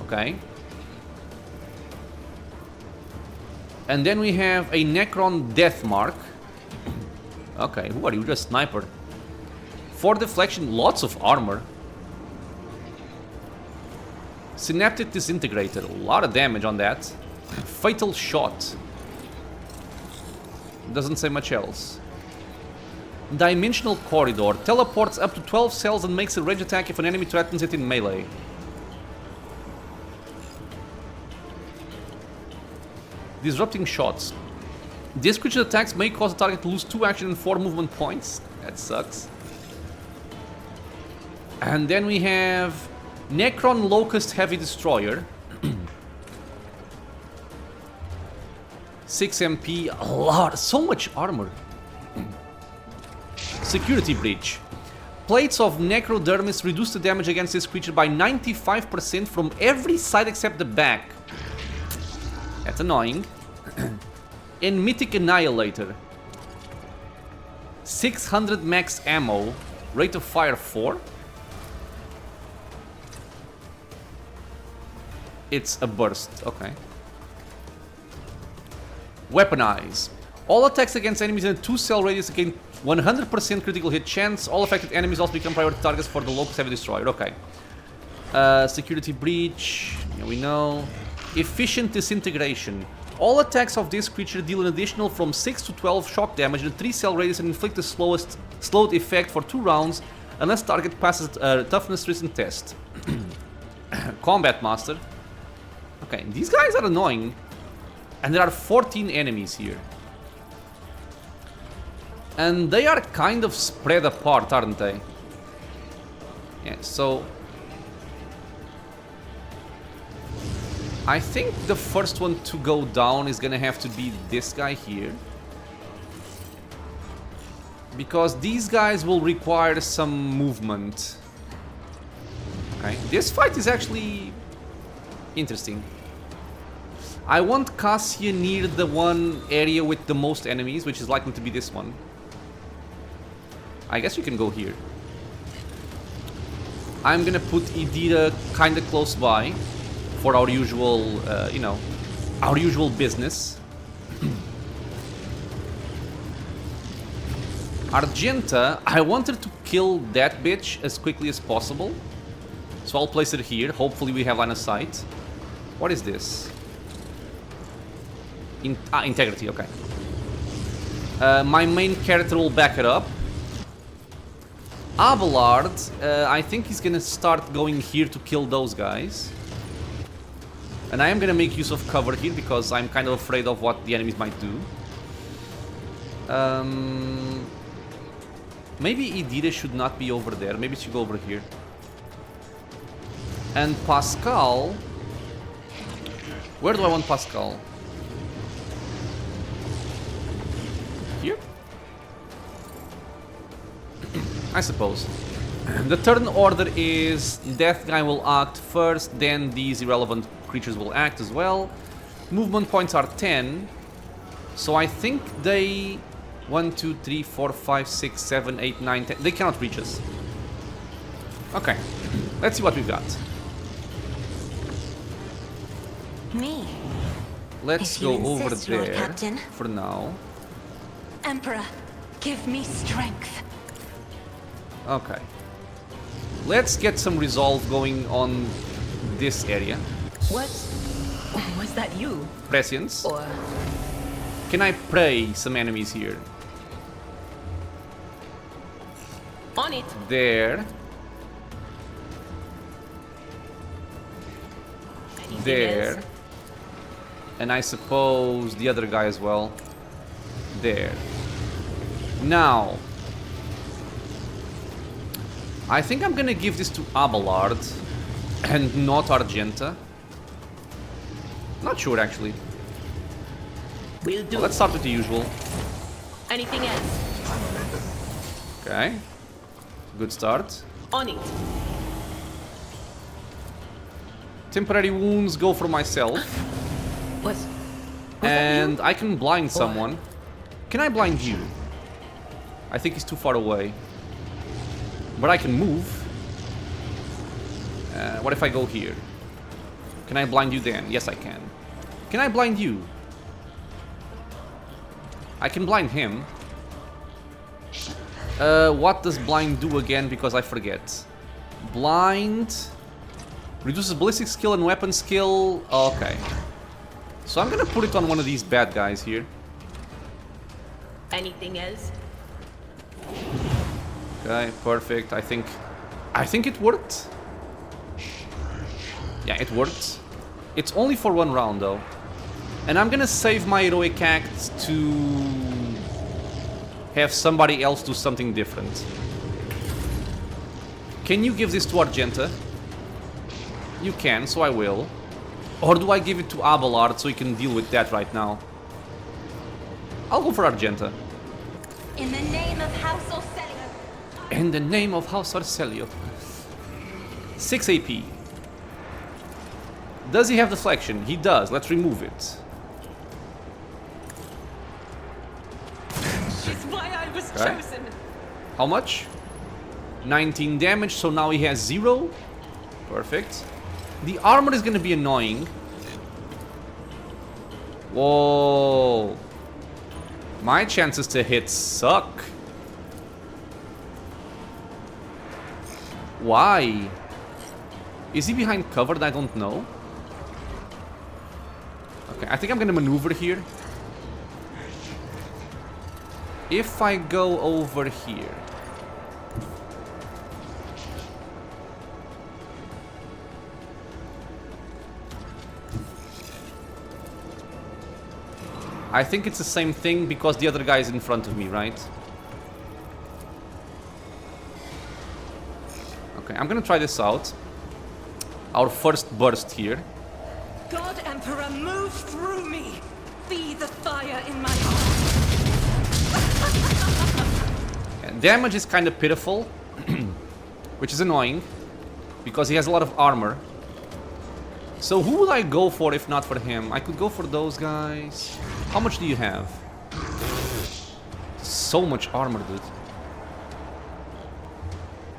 Speaker 1: Okay. And then we have a Necron Death Mark. Okay, who are you? Just sniper. 4 deflection, lots of armor. Synaptic Disintegrator, a lot of damage on that. Fatal Shot. Doesn't say much else. Dimensional Corridor, teleports up to 12 cells and makes a range attack if an enemy threatens it in melee. Disrupting Shots. This creature's attacks may cause the target to lose 2 action and 4 movement points. That sucks. And then we have Necron Locust Heavy Destroyer. 6 MP, a lot, so much armor. Security Breach. Plates of Necrodermis reduce the damage against this creature by 95% from every side except the back. That's annoying. And Mythic Annihilator. 600 max ammo. Rate of fire 4. It's a burst, okay. Weaponize. All attacks against enemies in a 2-cell radius gain 100% critical hit chance. All affected enemies also become priority targets for the Locust Heavy Destroyer, okay. Security Breach, yeah, we know. Efficient Disintegration. All attacks of this creature deal an additional from 6 to 12 shock damage in a 3-cell radius and inflict the slowed effect for 2 rounds unless target passes a toughness resistance test. Combat Master. Okay, these guys are annoying. And there are 14 enemies here. And they are kind of spread apart, aren't they? Yeah, so I think the first one to go down is gonna have to be this guy here. Because these guys will require some movement. Okay, this fight is actually interesting. I want Cassia near the one area with the most enemies, which is likely to be this one. I guess you can go here. I'm gonna put Idira kinda close by for our usual, you know, our usual business. Argenta, I want her to kill that bitch as quickly as possible. So I'll place it here. Hopefully we have line of sight. What is this? Integrity, okay. My main character will back it up. Abelard, I think he's gonna start going here to kill those guys. And I am gonna make use of cover here because I'm kind of afraid of what the enemies might do. Maybe Idira should not be over there. Maybe she should go over here. And Pascal... Where do I want Pascal? Here? I suppose. The turn order is Death Guy will act first, then these irrelevant creatures will act as well. Movement points are 10. So I think they... 1, 2, 3, 4, 5, 6, 7, 8, 9, 10. They cannot reach us. Okay. Let's see what we've got.
Speaker 5: Me.
Speaker 1: Let's
Speaker 5: If you
Speaker 1: go over
Speaker 5: insist, Lord
Speaker 1: there
Speaker 5: Captain.
Speaker 1: for now.
Speaker 5: Emperor, give me strength.
Speaker 1: Okay. Let's get some resolve going on this area.
Speaker 6: What? Was that you?
Speaker 1: Prescience.
Speaker 6: Or...
Speaker 1: Can I pray some enemies here?
Speaker 6: On it.
Speaker 1: There.
Speaker 6: Anything
Speaker 1: There.
Speaker 6: else?
Speaker 1: And I suppose the other guy as well. There. Now. I think I'm gonna give this to Abelard and not Argenta. Not sure actually.
Speaker 6: We'll do.
Speaker 1: Well, let's start with the usual.
Speaker 6: Anything else?
Speaker 1: Okay. Good start.
Speaker 6: On it.
Speaker 1: Temporary wounds go for myself.
Speaker 6: Was
Speaker 1: And
Speaker 6: that
Speaker 1: I can blind someone. Can I blind you? I think he's too far away. But I can move. What if I go here? Can I blind you then? Yes, I can. Can I blind you? I can blind him. What does blind do again? Because I forget. Blind... Reduces ballistic skill and weapon skill. Okay. So I'm gonna put it on one of these bad guys here.
Speaker 6: anything else?
Speaker 1: Okay, perfect. I think it worked. Yeah, it worked. It's only for one round though. And I'm gonna save my heroic act to have somebody else do something different. Can you give this to Argenta? You can, so I will. Or do I give it to Abelard so he can deal with that right now? I'll go for Argenta.
Speaker 5: In the name of House Orselio.
Speaker 1: In the name of House Orselio. 6 AP. Does he have deflection? He does. Let's remove it.
Speaker 6: It's why I was
Speaker 1: Okay.
Speaker 6: chosen.
Speaker 1: How much? 19 damage, so now he has 0. Perfect. The armor is gonna be annoying. Whoa. My chances to hit suck. Why? Is he behind cover? I don't know. Okay, I think I'm gonna maneuver here. If I go over here. I think it's the same thing because the other guy is in front of me, right? Okay, I'm gonna try this out. Our first burst here.
Speaker 6: God Emperor, move through me. Be the fire in my heart.
Speaker 1: Damage is kind of pitiful, which is annoying, because he has a lot of armor. So who would I go for if not for him? I could go for those guys. How much do you have? So much armor, dude.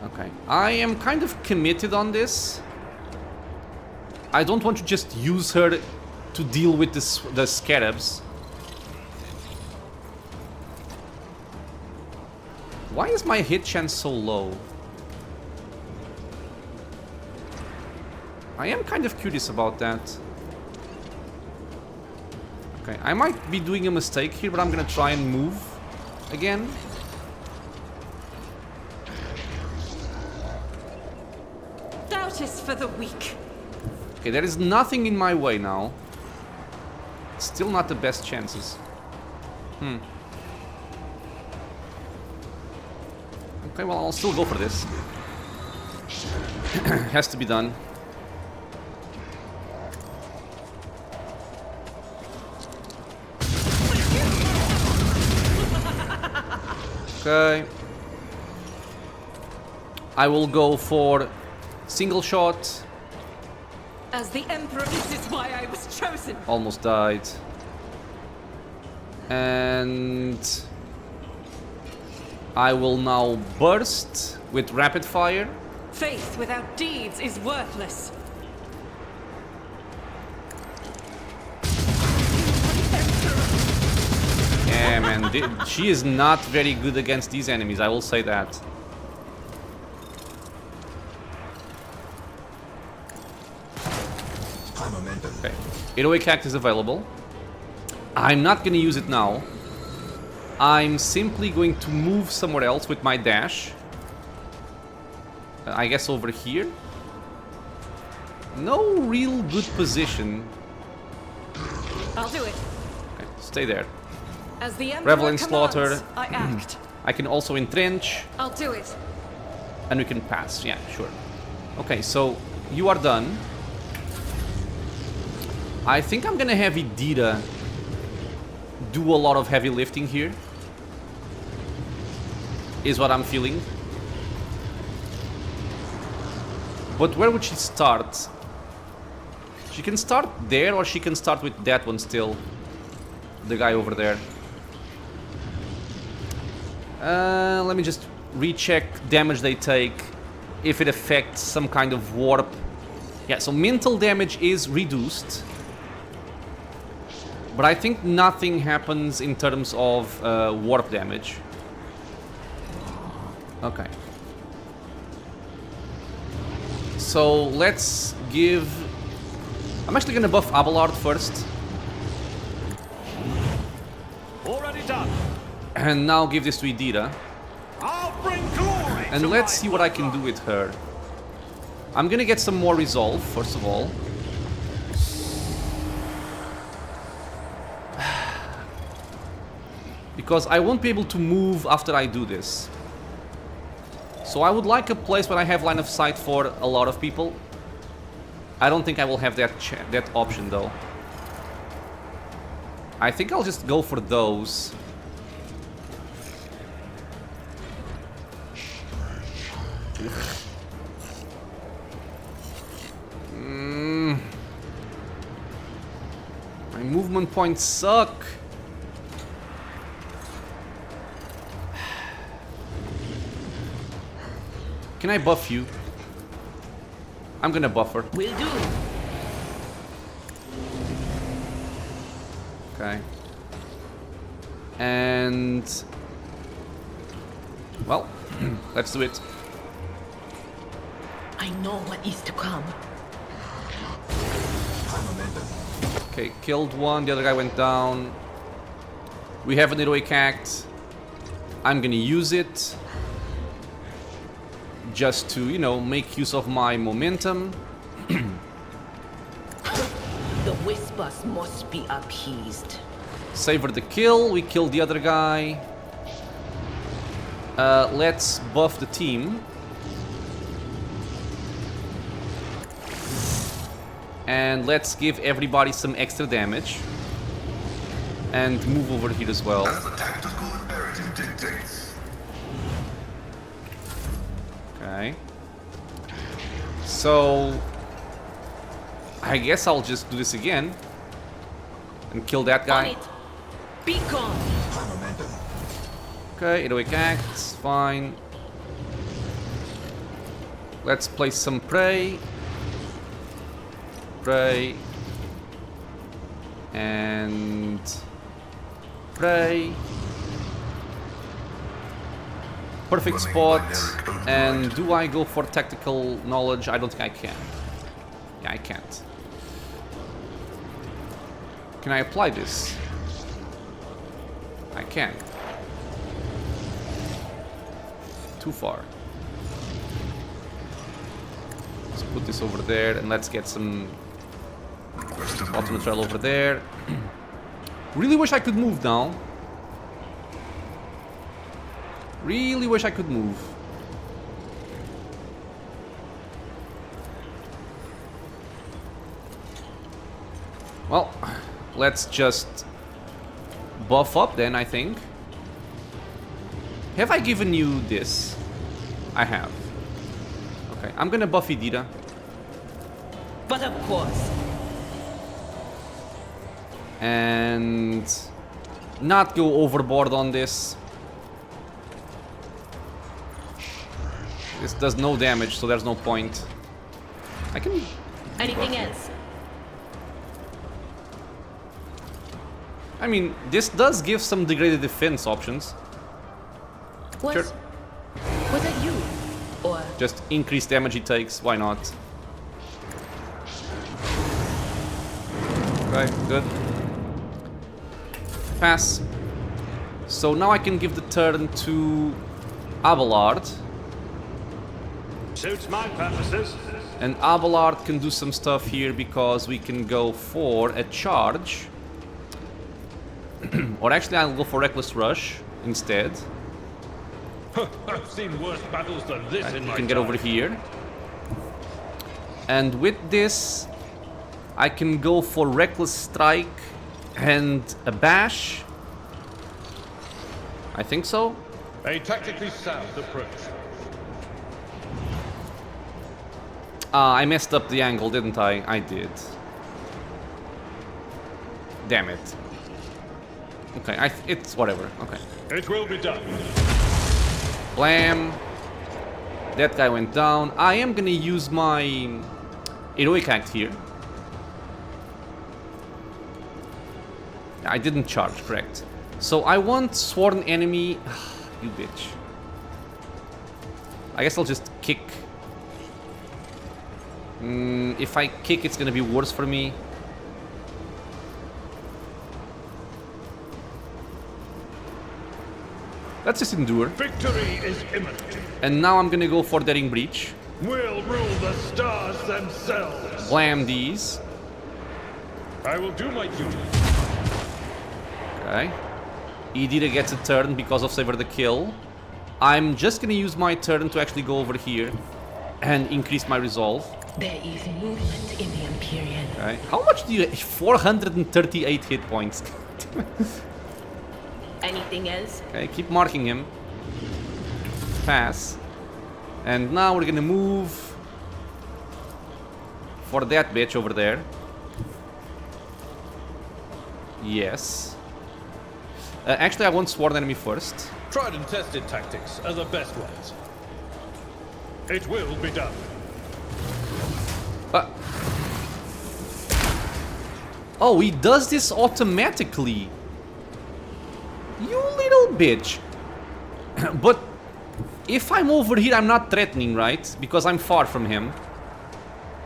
Speaker 1: Okay, I am kind of committed on this. I don't want to just use her to deal with the scarabs. Why is my hit chance so low? I am kind of curious about that. Okay, I might be doing a mistake here, but I'm gonna try and move again.
Speaker 6: Doubt is for the weak.
Speaker 1: Okay, there is nothing in my way now. Still not the best chances. Okay, well, I'll still go for this. Has to be done. Okay. I will go for single shot.
Speaker 6: As the Emperor, this is why I was chosen.
Speaker 1: Almost died. And I will now burst with rapid fire.
Speaker 6: Faith without deeds is worthless.
Speaker 1: Yeah, man, she is not very good against these enemies, I will say that. Okay, heroic act is available. I'm not gonna use it now. I'm simply going to move somewhere else with my dash. I guess over here. No real good position.
Speaker 6: I'll do it.
Speaker 1: Okay, stay there.
Speaker 6: As the Emperor
Speaker 1: Revel in
Speaker 6: commands,
Speaker 1: slaughter.
Speaker 6: I act.
Speaker 1: I can also entrench.
Speaker 6: I'll do it.
Speaker 1: And we can pass, yeah, sure. Okay, so you are done. I think I'm gonna have Idira do a lot of heavy lifting here. Is what I'm feeling. But where would she start? She can start there, or she can start with that one still. The guy over there. Let me just recheck damage they take. If it affects some kind of warp. Yeah, so mental damage is reduced. But I think nothing happens in terms of warp damage. Okay. So let's give... I'm actually gonna buff Abelard first.
Speaker 3: Already done.
Speaker 1: And now give this to Idira.
Speaker 3: I'll bring glory.
Speaker 1: And let's see what I can do with her. I'm gonna get some more resolve, first of all. Because I won't be able to move after I do this. So I would like a place where I have line of sight for a lot of people. I don't think I will have that option though. I think I'll just go for those. My movement points suck. Can I buff you? I'm gonna buff her.
Speaker 6: Will do.
Speaker 1: Okay. And... well, let's do it.
Speaker 6: I know what is to come.
Speaker 1: Okay, killed one, the other guy went down. We have an heroic act. I'm gonna use it. Just to, you know, make use of my momentum.
Speaker 7: The whispers must be appeased.
Speaker 1: Savor the kill, we killed the other guy. Let's buff the team. And let's give everybody some extra damage. And move over here as well.
Speaker 4: As the tactical imperative dictates.
Speaker 1: Okay. So I guess I'll just do this again and kill that
Speaker 7: On
Speaker 1: guy.
Speaker 7: it. Be gone.
Speaker 1: Okay, heroic acts, fine. Let's place some prey. Prey. And prey. Perfect spot. And do I go for tactical knowledge? I don't think I can. Yeah, I can't. Can I apply this? I can. Too far. Let's put this over there and let's get some ultimate trail over there. Really wish I could move now. Really wish I could move. Well, let's just buff up then, I think. Have I given you this? I have. Okay, I'm gonna buff Idira.
Speaker 7: But of course.
Speaker 1: And not go overboard on this. This does no damage, so there's no point. I can...
Speaker 7: Anything else?
Speaker 1: I mean, this does give some degraded defense options.
Speaker 7: Was
Speaker 1: Sure.
Speaker 7: was it you? Or
Speaker 1: Just increase damage he takes, why not? Okay, good. Pass. So now I can give the turn to Abelard.
Speaker 3: Suits my purposes.
Speaker 1: And Abelard can do some stuff here because we can go for a charge. Or actually I'll go for Reckless Rush instead.
Speaker 3: I've seen worse battles than this in
Speaker 1: You
Speaker 3: my
Speaker 1: can get over here. And with this, I can go for Reckless Strike and a Bash. I think so.
Speaker 3: A tactically sound approach.
Speaker 1: I messed up the angle, didn't I? I did. Damn it. Okay, it's whatever. Okay.
Speaker 3: It will be done.
Speaker 1: Blam. That guy went down. I am gonna use my heroic act here. I didn't charge, correct. So I want sworn enemy. You bitch. I guess I'll just kick. If I kick, it's gonna be worse for me. Let's just endure.
Speaker 3: Victory is imminent.
Speaker 1: And now I'm gonna go for Daring Breach.
Speaker 3: We'll rule the stars themselves.
Speaker 1: Blam these.
Speaker 3: I will do my duty.
Speaker 1: Okay. Idira gets a turn because of Savor the Kill. I'm just gonna use my turn to actually go over here and increase my resolve.
Speaker 7: there is movement in the Imperium.
Speaker 1: Okay. How much do you... 438 hit points.
Speaker 7: Anything else?
Speaker 1: Okay, keep marking him. Pass. And now we're gonna move for that bitch over there. Yes. Actually, I want Sworn Enemy first.
Speaker 3: Tried and tested tactics are the best ones. It will be done.
Speaker 1: Oh, he does this automatically. You little bitch. But if I'm over here, I'm not threatening, right? Because I'm far from him.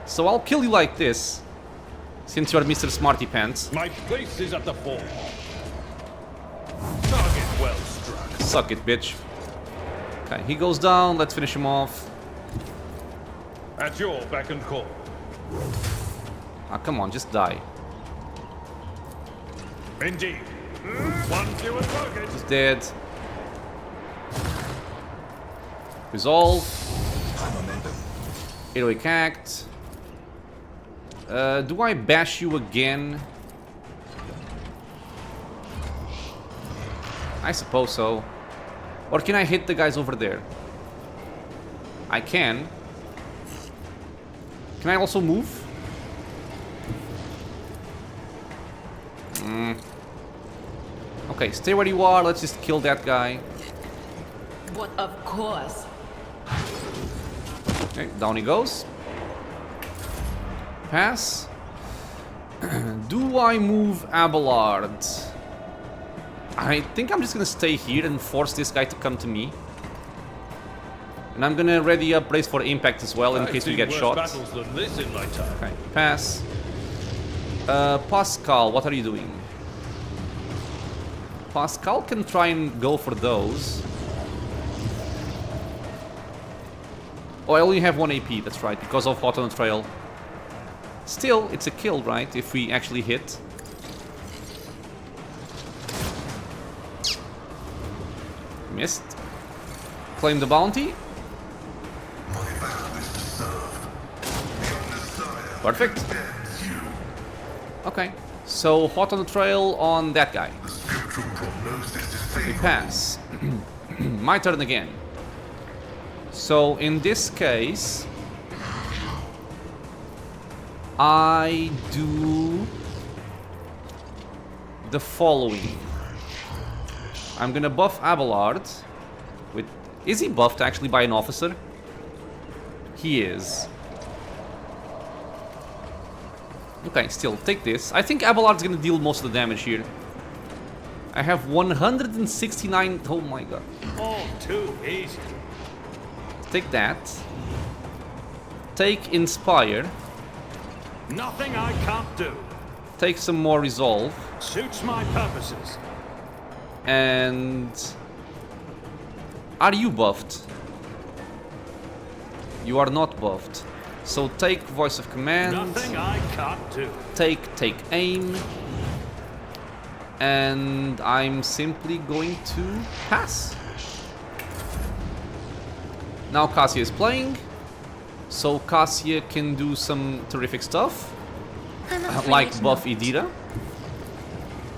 Speaker 1: So I'll kill you like this. Since you're Mr. Smarty Pants.
Speaker 3: My place is at the fore. Target well struck.
Speaker 1: Suck it, bitch. Okay, he goes down. Let's finish him off.
Speaker 3: At your beck and call.
Speaker 1: Ah, come on, just die.
Speaker 3: Indeed. One fewer target.
Speaker 1: He's dead. Resolve. Heroic Act. Do I bash you again? I suppose so. Or can I hit the guys over there? I can. Can I also move? Okay, stay where you are. Let's just kill that guy.
Speaker 7: But of course.
Speaker 1: Okay, down he goes. Pass. Do I move Abelard? I think I'm just gonna stay here and force this guy to come to me. And I'm gonna ready up brace for impact as well in
Speaker 3: I've
Speaker 1: case we
Speaker 3: seen
Speaker 1: get
Speaker 3: worse
Speaker 1: shot.
Speaker 3: battles than this in my time.
Speaker 1: Okay, pass. Pascal, what are you doing? Pascal can try and go for those. Oh, I only have 1 AP, that's right, because of Hot on the Trail. Still, it's a kill, right, if we actually hit. Missed. Claim the bounty.
Speaker 4: My vow is to serve. The Messiah
Speaker 1: Perfect.
Speaker 4: bends you.
Speaker 1: Okay, so Hot on the Trail on that guy.
Speaker 4: The spiritual prognosis is
Speaker 1: We
Speaker 4: favorable.
Speaker 1: pass. My turn again. So in this case, I do the following. I'm gonna buff Abelard with... Is he buffed actually by an officer? He is. Okay, still, take this. I think Abelard's gonna deal most of the damage here. I have 169... Oh my god.
Speaker 3: All too easy.
Speaker 1: Take that. Take Inspire.
Speaker 3: Nothing I can't do.
Speaker 1: Take some more Resolve.
Speaker 3: Suits my purposes.
Speaker 1: And... Are you buffed? You are not buffed. So take Voice of Command.
Speaker 3: Nothing I can't do.
Speaker 1: Take Aim. And I'm simply going to pass. Now Cassia is playing. So Cassia can do some terrific stuff.
Speaker 5: I'm afraid
Speaker 1: Like buff
Speaker 5: not.
Speaker 1: Idira.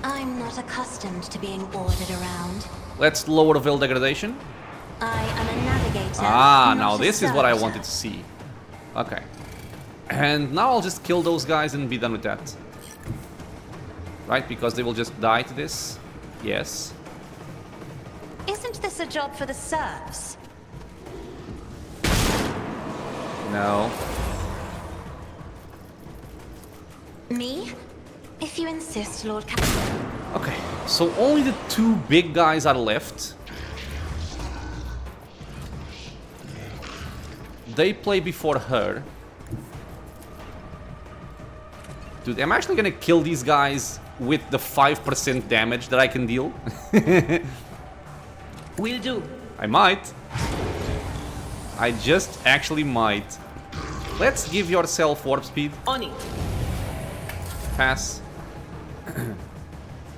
Speaker 5: I'm not accustomed to being ordered around.
Speaker 1: Let's lower the Veil Degradation.
Speaker 5: I am a navigator.
Speaker 1: Ah,
Speaker 5: not
Speaker 1: now
Speaker 5: a
Speaker 1: this is what I
Speaker 5: servitor.
Speaker 1: wanted to see. Okay. And now I'll just kill those guys and be done with that. Right, because they will just die to this. Yes.
Speaker 5: Isn't this a job for the serfs?
Speaker 1: No.
Speaker 5: Me? If you insist, Lord
Speaker 1: Okay, so only the 2 big guys are left. They play before her. Dude, I'm actually gonna kill these guys with the 5% damage that I can deal.
Speaker 7: Will do.
Speaker 1: I might. I just actually might. Let's give yourself warp speed.
Speaker 7: On it.
Speaker 1: Pass.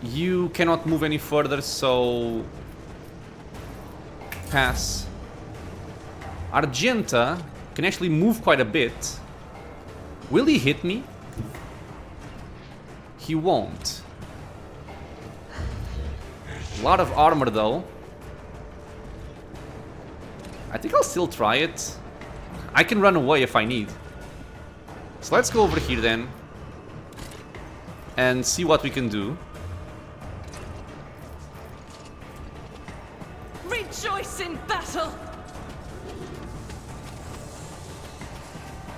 Speaker 1: You cannot move any further, so... Pass. Argenta can actually move quite a bit. Will he hit me? He won't. A lot of armor though. I think I'll still try it. I can run away if I need. So let's go over here then. And see what we can do.
Speaker 6: Rejoice in battle!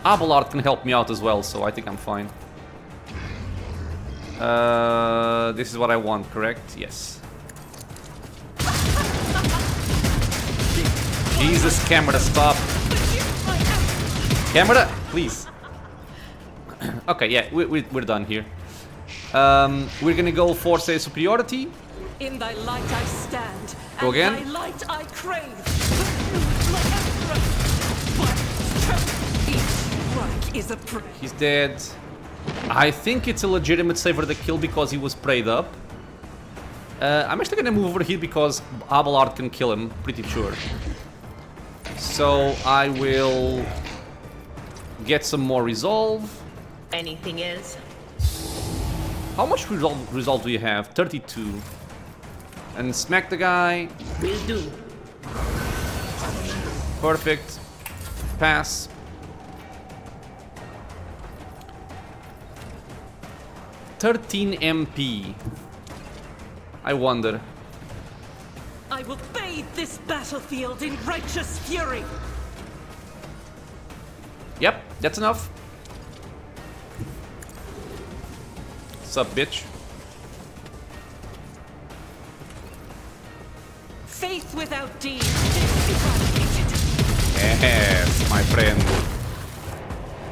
Speaker 1: Abelard can help me out as well, so I think I'm fine. This is what I want, correct? Yes. Jesus, camera, stop. Camera, please. Okay, yeah, we're done here. We're gonna go for, say, superiority.
Speaker 6: In thy light I stand,
Speaker 1: Go
Speaker 6: and
Speaker 1: again.
Speaker 6: thy light I crave. My emperor, my strength, each rank is a prey.
Speaker 1: He's dead. I think it's a legitimate savor the kill because he was preyed up. I'm actually gonna move over here because Abelard can kill him, pretty sure. So I will get some more resolve.
Speaker 7: Anything else?
Speaker 1: How much resolve do you have? 32. And smack the guy.
Speaker 7: Will do.
Speaker 1: Perfect. pass. $13 MP. I wonder.
Speaker 6: I will bathe this battlefield in righteous fury.
Speaker 1: Yep, that's enough. Sup, bitch?
Speaker 6: Faith without deeds is eradicated.
Speaker 1: Yes, my friend.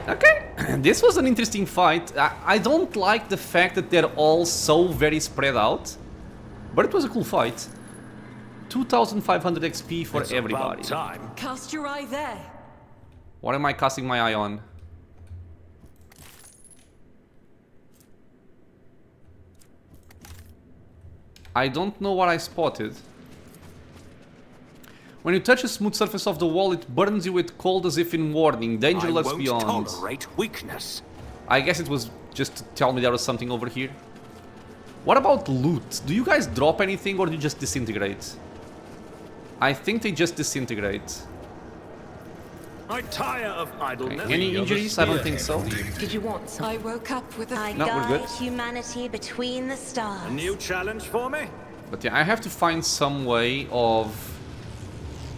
Speaker 1: Okay, this was an interesting fight. I don't like the fact that they're all so very spread out, but it was a cool fight. 2,500 XP for
Speaker 3: It's
Speaker 1: everybody.
Speaker 3: about time.
Speaker 6: Cast your eye there.
Speaker 1: What am I casting my eye on? I don't know what I spotted. When you touch a smooth surface of the wall, it burns you with cold as if in warning. Danger
Speaker 8: I
Speaker 1: lurks
Speaker 8: won't
Speaker 1: beyond.
Speaker 8: tolerate weakness.
Speaker 1: I guess it was just to tell me there was something over here. What about loot? Do you guys drop anything or do you just disintegrate? I think they just disintegrate.
Speaker 3: I tire of idleness.
Speaker 1: Okay. Any injuries? I don't think so.
Speaker 7: Did you want some?
Speaker 6: I woke up with
Speaker 5: I
Speaker 6: a...
Speaker 1: No, we're good.
Speaker 5: guide humanity between the
Speaker 3: A
Speaker 5: stars.
Speaker 3: new challenge for me?
Speaker 1: But yeah, I have to find some way of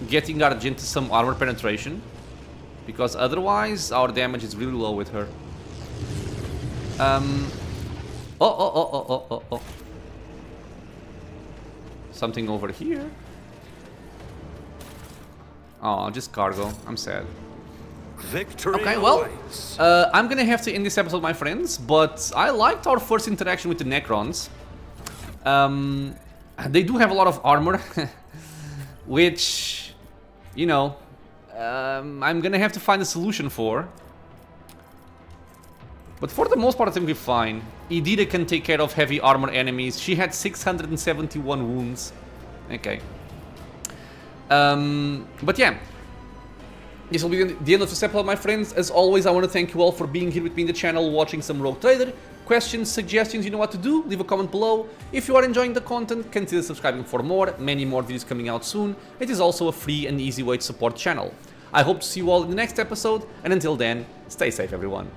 Speaker 1: getting Argent to some armor penetration, because otherwise our damage is really low with her. Oh. Something over here. Oh, just cargo. I'm sad.
Speaker 3: Victory
Speaker 1: Okay, well,
Speaker 3: awaits.
Speaker 1: I'm gonna have to end this episode, my friends, but I liked our first interaction with the Necrons. They do have a lot of armor, which, you know, I'm gonna have to find a solution for. But for the most part, I think we're fine. Idira can take care of heavy armor enemies. She had 671 wounds. Okay. But yeah, this will be the end of this episode, my friends. As always, I want to thank you all for being here with me in the channel, watching some Rogue Trader. Questions, suggestions, you know what to do. Leave a comment below. If you are enjoying the content, consider subscribing for more. Many more videos coming out soon. It is also a free and easy way to support the channel. I hope to see you all in the next episode, and until then, stay safe, everyone.